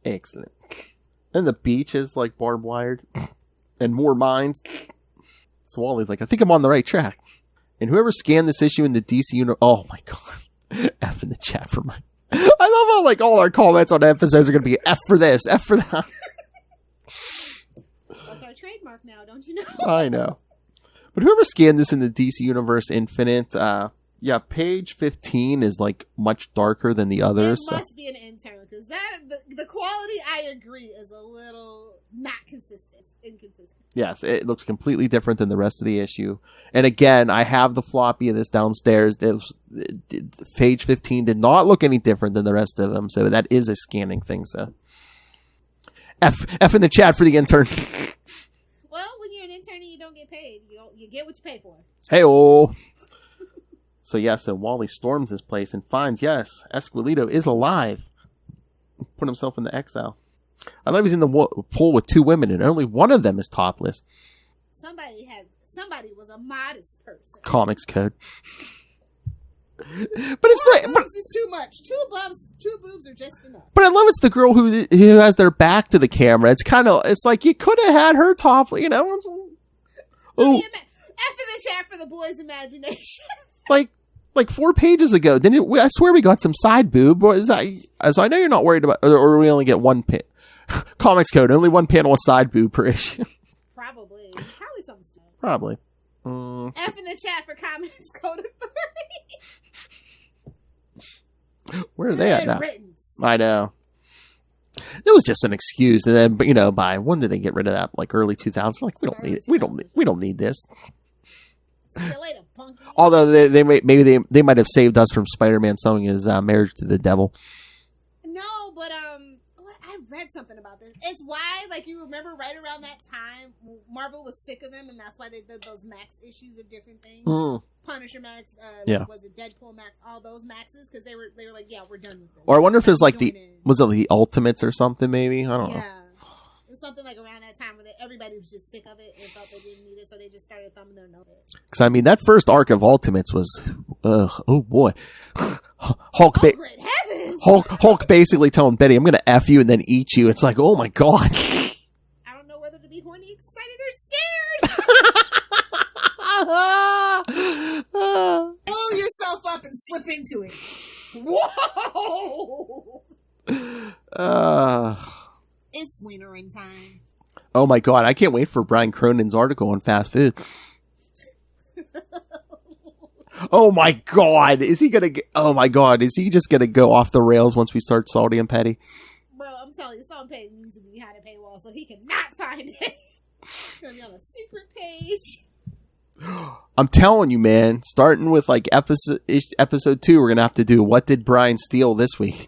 Excellent. And the beach is like barbed wired. And more mines. So Wally's like, I think I'm on the right track. And whoever scanned this issue in the DC universe... Oh my god. F in the chat for my... I love how like all our comments on episodes are going to be F for this, F for that. That's our trademark now, don't you know? I know. But whoever scanned this in the DC Universe Infinite, page 15 is like much darker than the others. It must be an intern, because the quality, I agree, is a little not consistent, inconsistent. Yes, it looks completely different than the rest of the issue. And again, I have the floppy of this downstairs. Page 15 did not look any different than the rest of them, so that is a scanning thing. So F in the chat for the intern. Well, when you're an intern and you don't get paid, you get what you pay for. Hey-oh. So Wally storms this place and finds, yes, Esquilito is alive. Put himself into exile. I love he's in the pool with two women and only one of them is topless. Somebody was a modest person. Comics code. But it's like, boobs is too much. Two boobs are just enough. But I love it's the girl who has their back to the camera. It's like you could have had her top, you know. Oh, F in the chat for the boys' imagination. like 4 pages ago, I swear we got some side boob. So I know you're not worried about, or we only get one pit. Comics code, only one panel of side boob per issue. Probably something stupid. Probably. F in the chat for Comics Code Authority. Where are they at now? Riddance. I know. It was just an excuse, and then, but by when did they get rid of that? Like early 2000s. Like we don't need this. See you later, punk. Although they might have saved us from Spider-Man sewing his marriage to the devil. No, but I read something about this. It's why, like, you remember right around that time, Marvel was sick of them, and that's why they did those Max issues of different things. Punisher Max, was it Deadpool Max, all those Maxes, because they were like, yeah, we're done with them. Or I wonder if it's like was it the Ultimates or something? Maybe I don't know. Yeah, it was something like around that time where everybody was just sick of it and felt they didn't need it, so they just started thumbing their nose. Because I mean, that first arc of Ultimates was, oh boy, Hulk basically telling Betty, "I'm going to F you and then eat you." It's like, oh my god. I don't know whether to be horny, excited, or scared. Pull yourself up and slip into it. Whoa! It's wintering time. Oh my god, I can't wait for Brian Cronin's article on fast food. Oh my god, is he just gonna go off the rails once we start Salty and Petty? Bro, I'm telling you, Salt and Petty needs to be behind a paywall so he cannot find it. It's gonna be on a secret page. I'm telling you, man, starting with like episode 2, we're gonna have to do What Did Brian Steal this week?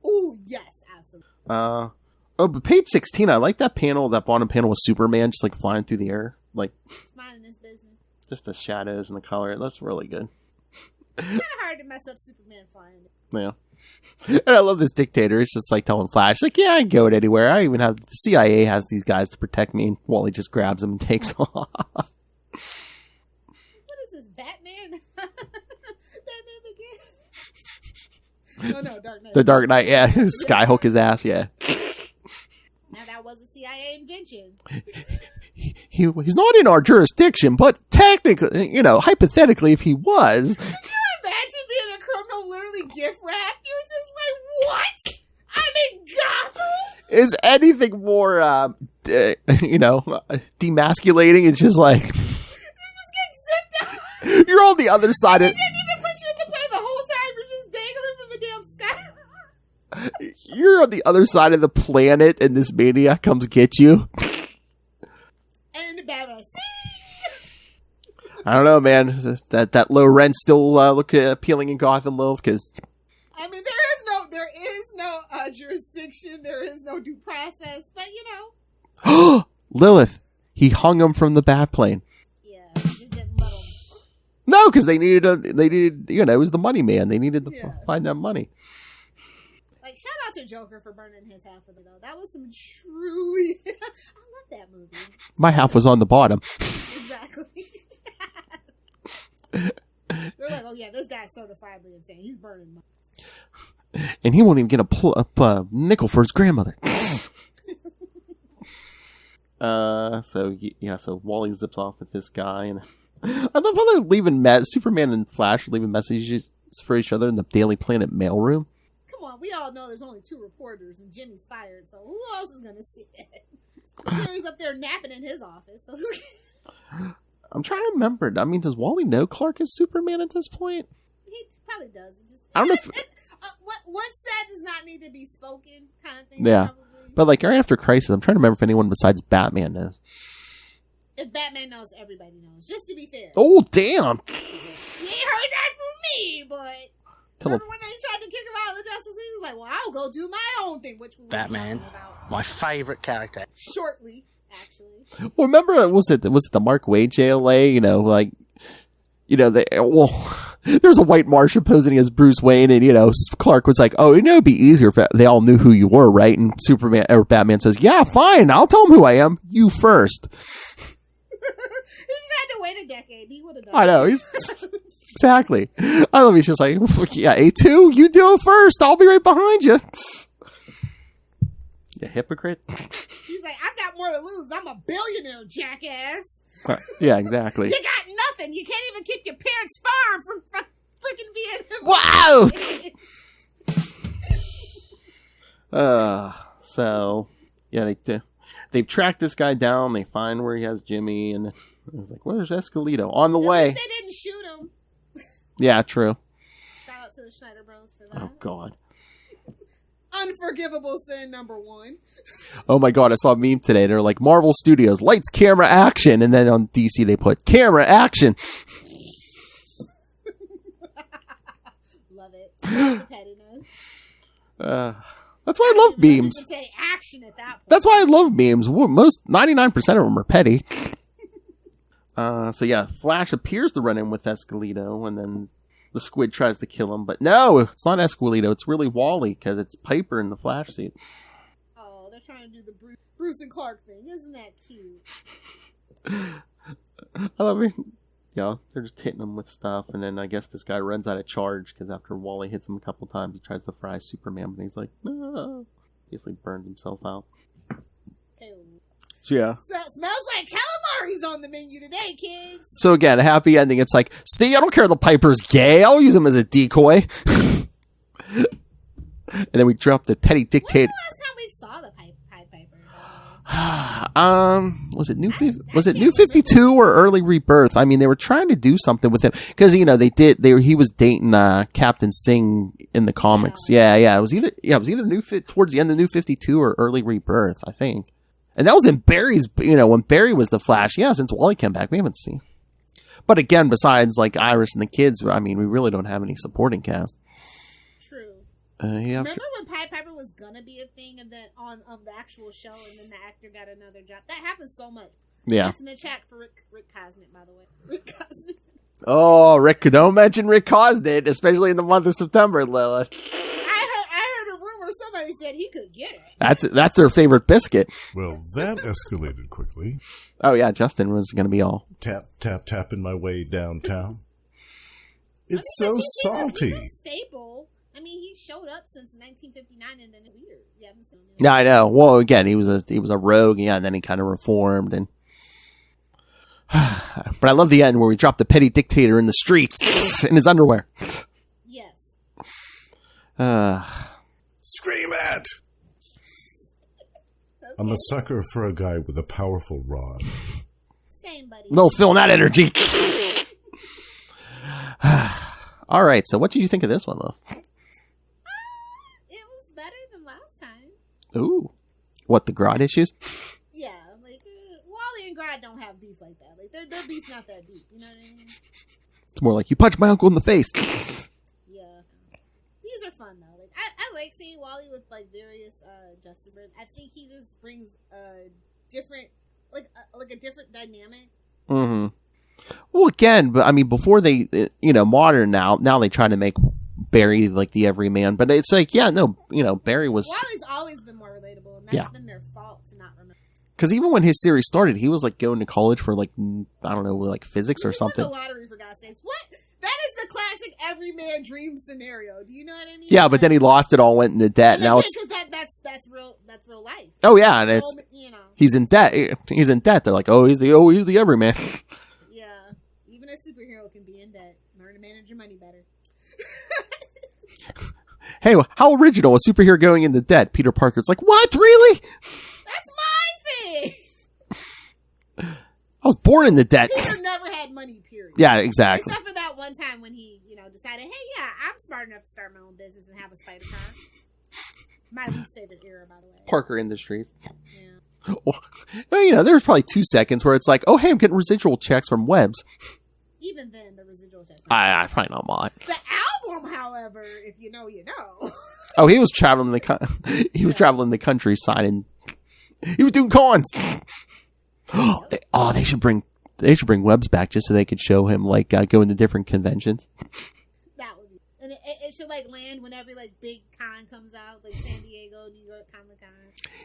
Ooh, yes, absolutely. But page 16, I like that panel, that bottom panel with Superman just like flying through the air. Like, just minding his business. Just the shadows and the color. That's really good. Kind of hard to mess up Superman flying. Yeah. And I love this dictator. It's just like telling Flash, like, yeah, I can go it anywhere. I even have, the CIA has these guys to protect me. And Wally just grabs them and takes off. What is this, Batman? Batman Begins? Oh no, Dark Knight. The Dark Knight, yeah. Skyhook his ass, yeah. Now that was a CIA invention. He's not in our jurisdiction, but technically, hypothetically, if he was. Could you imagine being a criminal literally gift wrapped? You're just like, what? I'm in Gotham? Is anything more, demasculating? It's just like. You just get zipped out. You're on the other side of... They didn't even put you in the plane the whole time. You're just dangling from the damn sky. You're on the other side of the planet, and this maniac comes get you. And about us. I don't know, man. That low rent still look appealing in Gotham, Lilith, because... I mean, there is no jurisdiction. There is no due process. But, you know. Lilith, he hung him from the bat plane. Yeah, just didn't let him. No, because they needed, it was the money man. They needed to find that money. Like, shout out to Joker for burning his half of it, though. That was some truly... I love that movie. My half was on the bottom. Exactly. They're like, oh, yeah, this guy's certifiably insane. He's burning money. And he won't even get a nickel for his grandmother. So Wally zips off with this guy, and I love how they're leaving Superman and Flash are leaving messages for each other in the Daily Planet mailroom. Come on, we all know there's only 2 reporters, and Jimmy's fired, so who else is going to see it? He's up there napping in his office, so who can... I'm trying to remember. I mean, does Wally know Clark is Superman at this point? He probably does. I don't know what said does not need to be spoken, kind of thing. Yeah. Probably. But like right after Crisis, I'm trying to remember if anyone besides Batman knows. If Batman knows, everybody knows. Just to be fair. Oh, damn! You ain't heard that from me, but remember when they tried to kick him out of the Justice League? He was like, well, I'll go do my own thing, which we were Batman, talking about my favorite character. shortly, actually. Well, remember, was it the Mark Waid JLA? There's a white Martian posing as Bruce Wayne, and Clark was like, "Oh, it'd be easier if they all knew who you were, right?" And Superman or Batman says, "Yeah, fine, I'll tell them who I am. You first." He just had to wait a decade. He would have done. I know. Exactly. I love. He's just like, "Yeah, A2, you do it first. I'll be right behind you." You hypocrite. He's like, I've got more to lose. I'm a billionaire, jackass. Yeah, exactly. You got nothing. You can't even keep your parents' farm from freaking being... Wow! So, yeah, they've tracked this guy down. They find where he has Jimmy, and it's like, where's Escalito? On the way. At least they didn't shoot him. Yeah, true. Shout out to the Schneider Bros for that. Oh, God. Unforgivable sin number 1. Oh my God, I saw a meme today. They're like, Marvel Studios, lights, camera, action. And then on DC, they put camera, action. Love it. Love the pettiness. That's why I love memes. You can say action at that point. That's why I love memes. 99% of them are petty. So yeah, Flash appears to run in with Escalito, and then the Squid tries to kill him, but no, it's not Esquilito. It's really Wally, because it's Piper in the Flash suit. Oh, they're trying to do the Bruce and Clark thing. Isn't that cute? I love it. Yeah, they're just hitting him with stuff, and then I guess this guy runs out of charge, because after Wally hits him a couple times, he tries to fry Superman, but he's like, no. Basically burns himself out. Okay. So yeah. So it smells like calamari's on the menu today, kids. So again, a happy ending. It's like, see, I don't care if the Piper's gay. I'll use him as a decoy. And then we drop the petty dictator. When's the last time we saw the Pied Piper? Was it New 52 or Early Rebirth? I mean, they were trying to do something with him because he was dating Captain Singh in the comics. Yeah. It was either towards the end of New 52 or Early Rebirth, I think. And that was in Barry's, when Barry was the Flash. Yeah, since Wally came back, we haven't seen. But again, besides like Iris and the kids, I mean, we really don't have any supporting cast. True. Yeah. Remember when Pied Piper was gonna be a thing, and then on the actual show, and then the actor got another job? That happens so much. Yeah. F in the chat for Rick Cosnett, by the way. Rick Cosnett. Oh, Rick! Don't mention Rick Cosnett, especially in the month of September, Lilith. I heard a rumor. Somebody said he could get it. That's their favorite biscuit. Well, that escalated quickly. Oh yeah, Justin was going to be all tap, tap, tapping my way downtown. It's so salty. He's a staple. I mean, he showed up since 1959, and then weird. You haven't seen him. Yeah, I know. Well, again, he was a rogue, yeah, and then he kind of reformed, and but I love the end where we drop the petty dictator in the streets in his underwear. Yes. Scream at! Okay. I'm a sucker for a guy with a powerful rod. Same, buddy. Lil's feeling that energy. All right, so what did you think of this one, Lil? It was better than last time. Ooh. What, the Grodd issues? Yeah, like, Wally and Grodd don't have beef like that. Like, their beef's not that deep, you know what I mean? It's more like, you punched my uncle in the face. Yeah. These are fun, though. Like, I like seeing Wally with, like, various Justice Birds. I think he just brings a different, like a different dynamic. Mm-hmm. Well, again, but I mean, before they, modern now they try to make Barry like the everyman, but it's like, Barry was. Wally's always been more relatable, and that's been their fault to not remember. Because even when his series started, he was like going to college for like, I don't know, like physics or something. He won the lottery, for God's sakes. What? That is the classic everyman dream scenario. Do you know what I mean? Yeah, but then he lost it all, went into debt. Now it's that's real life. Oh yeah, and it's he's in debt. He's in debt. They're like, he's the everyman. Yeah, even a superhero can be in debt. Learn to manage your money better. Hey, how original, a superhero going into debt? Peter Parker's like, what? Really? That's my thing. I was born into debt. Peter never had money, period. Yeah, exactly. Except for that one time when he, decided, hey, yeah, I'm smart enough to start my own business and have a spider car. My least favorite era, by the way. Parker Industries. Yeah. Well, there was probably 2 seconds where it's like, oh, hey, I'm getting residual checks from Webs. Even then, the residual checks. I probably not mine. The album, however, if you know, you know. Oh, he was traveling traveling the countryside and he was doing cons. They should bring Webs back just so they could show him like going to different conventions. That would be, and it should like land when every like big con comes out, like San Diego, New York Comic Con,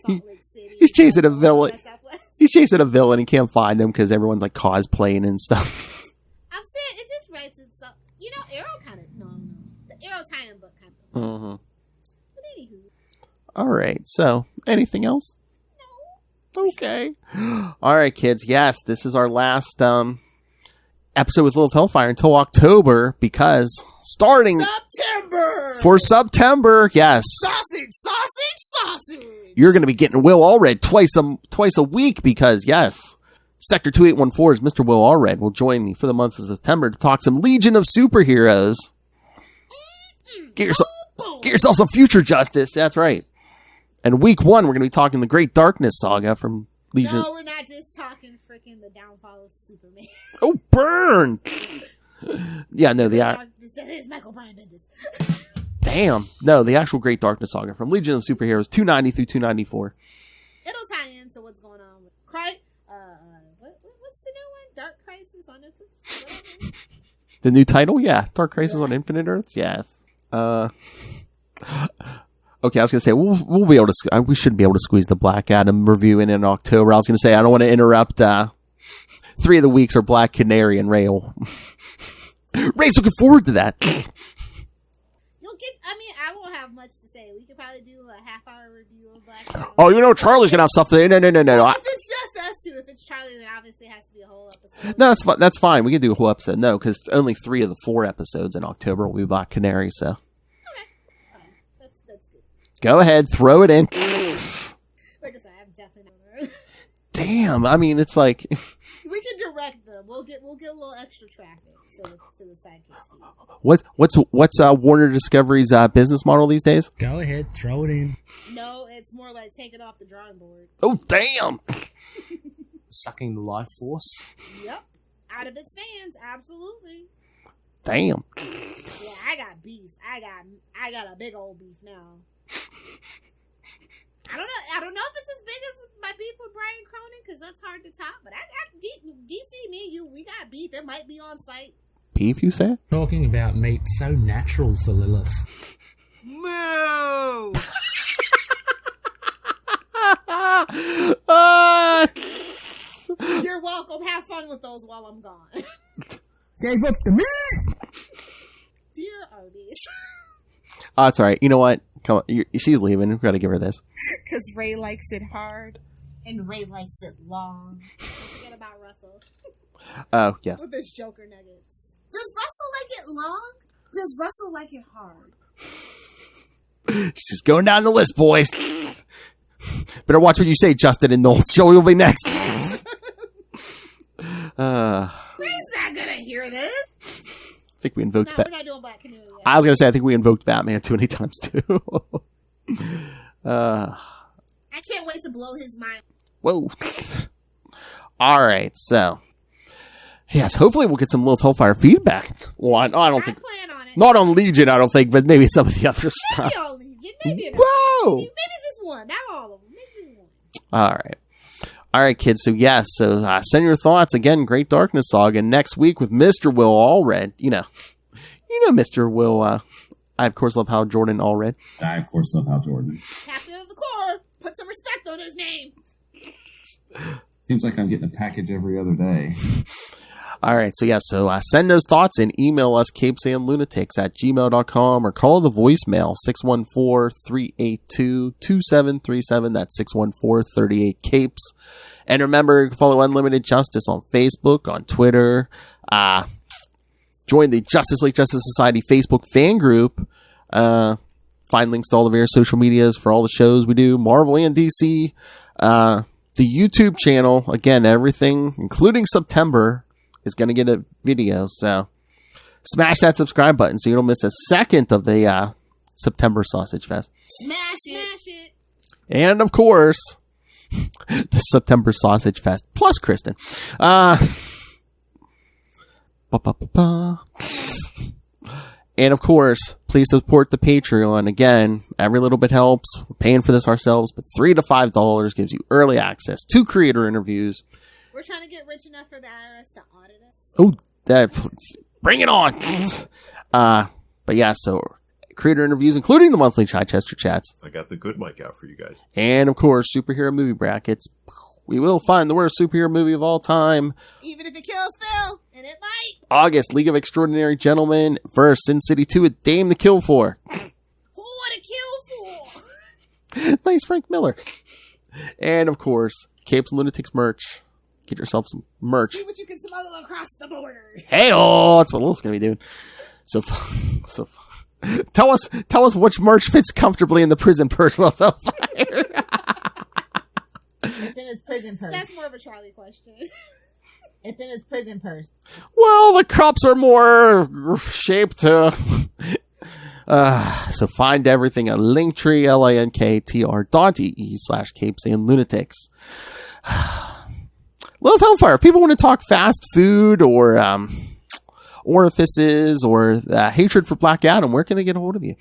Salt Lake City. He's chasing a villain. He's chasing a villain and can't find him because everyone's like cosplaying and stuff. I'm saying it just writes itself. Arrow kind of the Arrow tie-in book kind of. Mm-hmm. But anywho. All right. So, anything else? No. Okay. All right, kids. Yes, this is our last episode with Lilith Hellfire until October because starting September. Yes. Sausage. You're going to be getting Will Allred twice a week because yes. Sector 2814 is Mr. Will Allred will join me for the month of September to talk some Legion of Superheroes. Get yourself some Future Justice. That's right. And week 1, we're going to be talking the Great Darkness Saga from Legion. No, we're not just talking freaking the downfall of Superman. Oh, burn! Yeah, no, This is Michael Bryan Bendis. Damn. No, the actual Great Darkness Saga from Legion of Superheroes 290 through 294. It'll tie into what's going on with what's the new one? Dark Crisis on Infinite. The new title? Yeah. Dark Crisis on Infinite Earths? Yes. Okay, I was going to say, we'll be able to, we should be able to squeeze the Black Adam review in October. I was going to say, I don't want to interrupt, 3 of the weeks are Black Canary and Ray. Ray's looking forward to that. I won't have much to say. We could probably do a half-hour review of Black Adam. Oh, Charlie's going to have stuff to say. No. Well, if it's just us two, if it's Charlie, then obviously it has to be a whole episode. No, that's fine. We can do a whole episode. No, because only 3 of the 4 episodes in October will be Black Canary, so. Okay. Fine. That's good. Go ahead, throw it in. Like I said, I'm definitely not. Damn, I mean, it's like. We can direct them. We'll get a little extra traffic to the Sidekicks. What's Warner Discovery's business model these days? Go ahead, throw it in. No, it's more like take it off the drawing board. Oh, damn! Sucking the life force. Yep, out of its fans, absolutely. Damn. Yeah, I got beef. I got a big old beef now. I don't know if it's as big as my beef with Brian Cronin because that's hard to top. But I got DC, me and you, we got beef. It might be on site. Beef, you said? Talking about meat so natural for Lilith. Moo! You're welcome. Have fun with those while I'm gone. Gave up the meat! Dear Arby's. Oh, it's alright. You know what? Come on. She's leaving. We've got to give her this. Because Ray likes it hard. And Ray likes it long. Don't forget about Russell. Oh, yes. With his Joker nuggets. Does Russell like it long? Does Russell like it hard? She's going down the list, boys. Better watch what you say, Justin and Noel. Joey will be next. Ray's not gonna hear this. think we invoked No, that. we're not doing Black Canoe yet. I was going to say, I think we invoked Batman too many times too. I can't wait to blow his mind. Whoa. All right, so yes, hopefully we'll get some Lilith Hellfire feedback. Well, I don't think, plan on it. not on Legion, I don't think, but maybe some of the other stuff. Maybe on Legion. Maybe Whoa! Maybe it's just one. Not all of them. Maybe just one. All right, kids. So yes, send your thoughts again. Great Darkness Saga next week with Mr. Will Allred. You know, Mr. Will. I of course love Hal Jordan Allred. I of course love Hal Jordan. Captain of the Corps. Put some respect on his name. Seems like I'm getting a package every other day. All right, so send those thoughts and email us CapesandLunatics@gmail.com or call the voicemail 614-382-2737. That's 614-38-CAPES. And remember, you can follow Unlimited Justice on Facebook, on Twitter. Join the Justice League Justice Society Facebook fan group. Find links to all of our social medias for all the shows we do, Marvel and DC. The YouTube channel, again, everything, including September, is going to get a video, so smash that subscribe button so you don't miss a second of the September Sausage Fest. Smash it. And, of course, the September Sausage Fest, plus Kristen. And, of course, please support the Patreon. Again, every little bit helps. We're paying for this ourselves, but $3 to $5 gives you early access to creator interviews. We're trying to get rich enough for the IRS to audit us. Oh, bring it on. But yeah, so creator interviews, including the monthly Chichester chats. I got the good mic out for you guys. And of course, superhero movie brackets. We will find the worst superhero movie of all time. Even if it kills Phil, and it might. August, League of Extraordinary Gentlemen versus Sin City 2 with Dame to Kill For. Who to kill for? Nice Frank Miller. And of course, Capes and Lunatics merch. Get yourself some merch. See what you can smuggle across the border. Hey, that's what Lil's gonna be doing. So tell us which merch fits comfortably in the prison purse. It's in his prison purse. That's more of a Charlie question. It's in his prison purse. Well, the cups are more shaped to. So find everything at Linktree, linktr.ee/CapesandLunatics. Lilith Hellfire. People want to talk fast food or orifices or hatred for Black Adam. Where can they get a hold of you?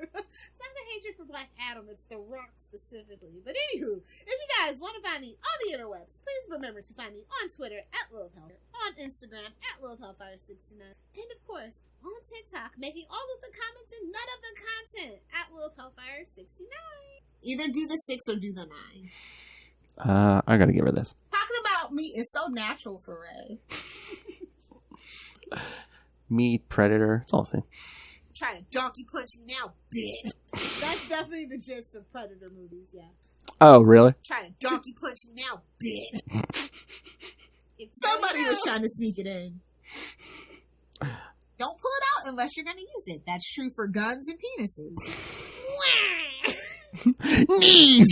It's not the hatred for Black Adam, it's The Rock specifically. But anywho, if you guys want to find me on the interwebs, please remember to find me on Twitter at Lilith Hellfire, on Instagram at Lilith Hellfire69, and of course on TikTok, making all of the comments and none of the content at Lilith Hellfire69. Either do the 6 or do the 9. I gotta give her this. Talking about meat is so natural for Ray. Meat, Predator, it's all the same. Try to donkey punch me now, bitch. That's definitely the gist of Predator movies, yeah. Oh, really? Try to donkey punch me now, bitch. Somebody was trying to sneak it in. Don't pull it out unless you're going to use it. That's true for guns and penises. Knees!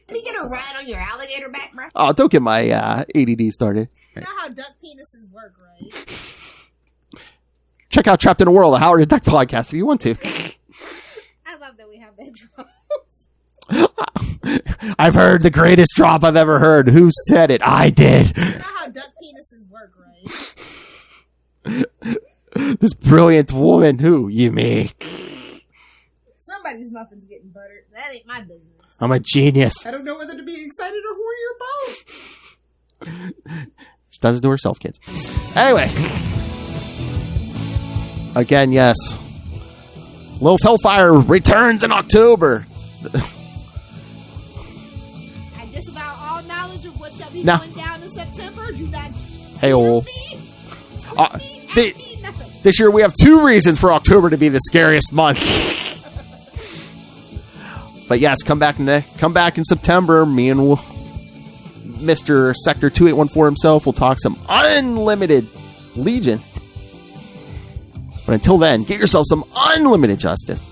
Let me get a ride on your alligator back, bro. Oh, don't get my ADD started. You know how duck penises work, right? Check out Trapped in a World, a Howard and Duck podcast if you want to. I love that we have that drop. I've heard the greatest drop I've ever heard. Who said it? I did. You know how duck penises work, right? This brilliant woman. Who? You, me. Somebody's muffin's getting buttered. That ain't my business. I'm a genius. I don't know whether to be excited or horny or both. She does it to herself, kids. Anyway. Again, yes. Lilith Hellfire returns in October. I disavow all knowledge of what shall be No. going down in September. Do not Hey-o. me, nothing. This year we have 2 reasons for October to be the scariest month. But yes, come back in September. Me and Mr. Sector 2814 himself will talk some unlimited Legion. But until then, get yourself some unlimited justice.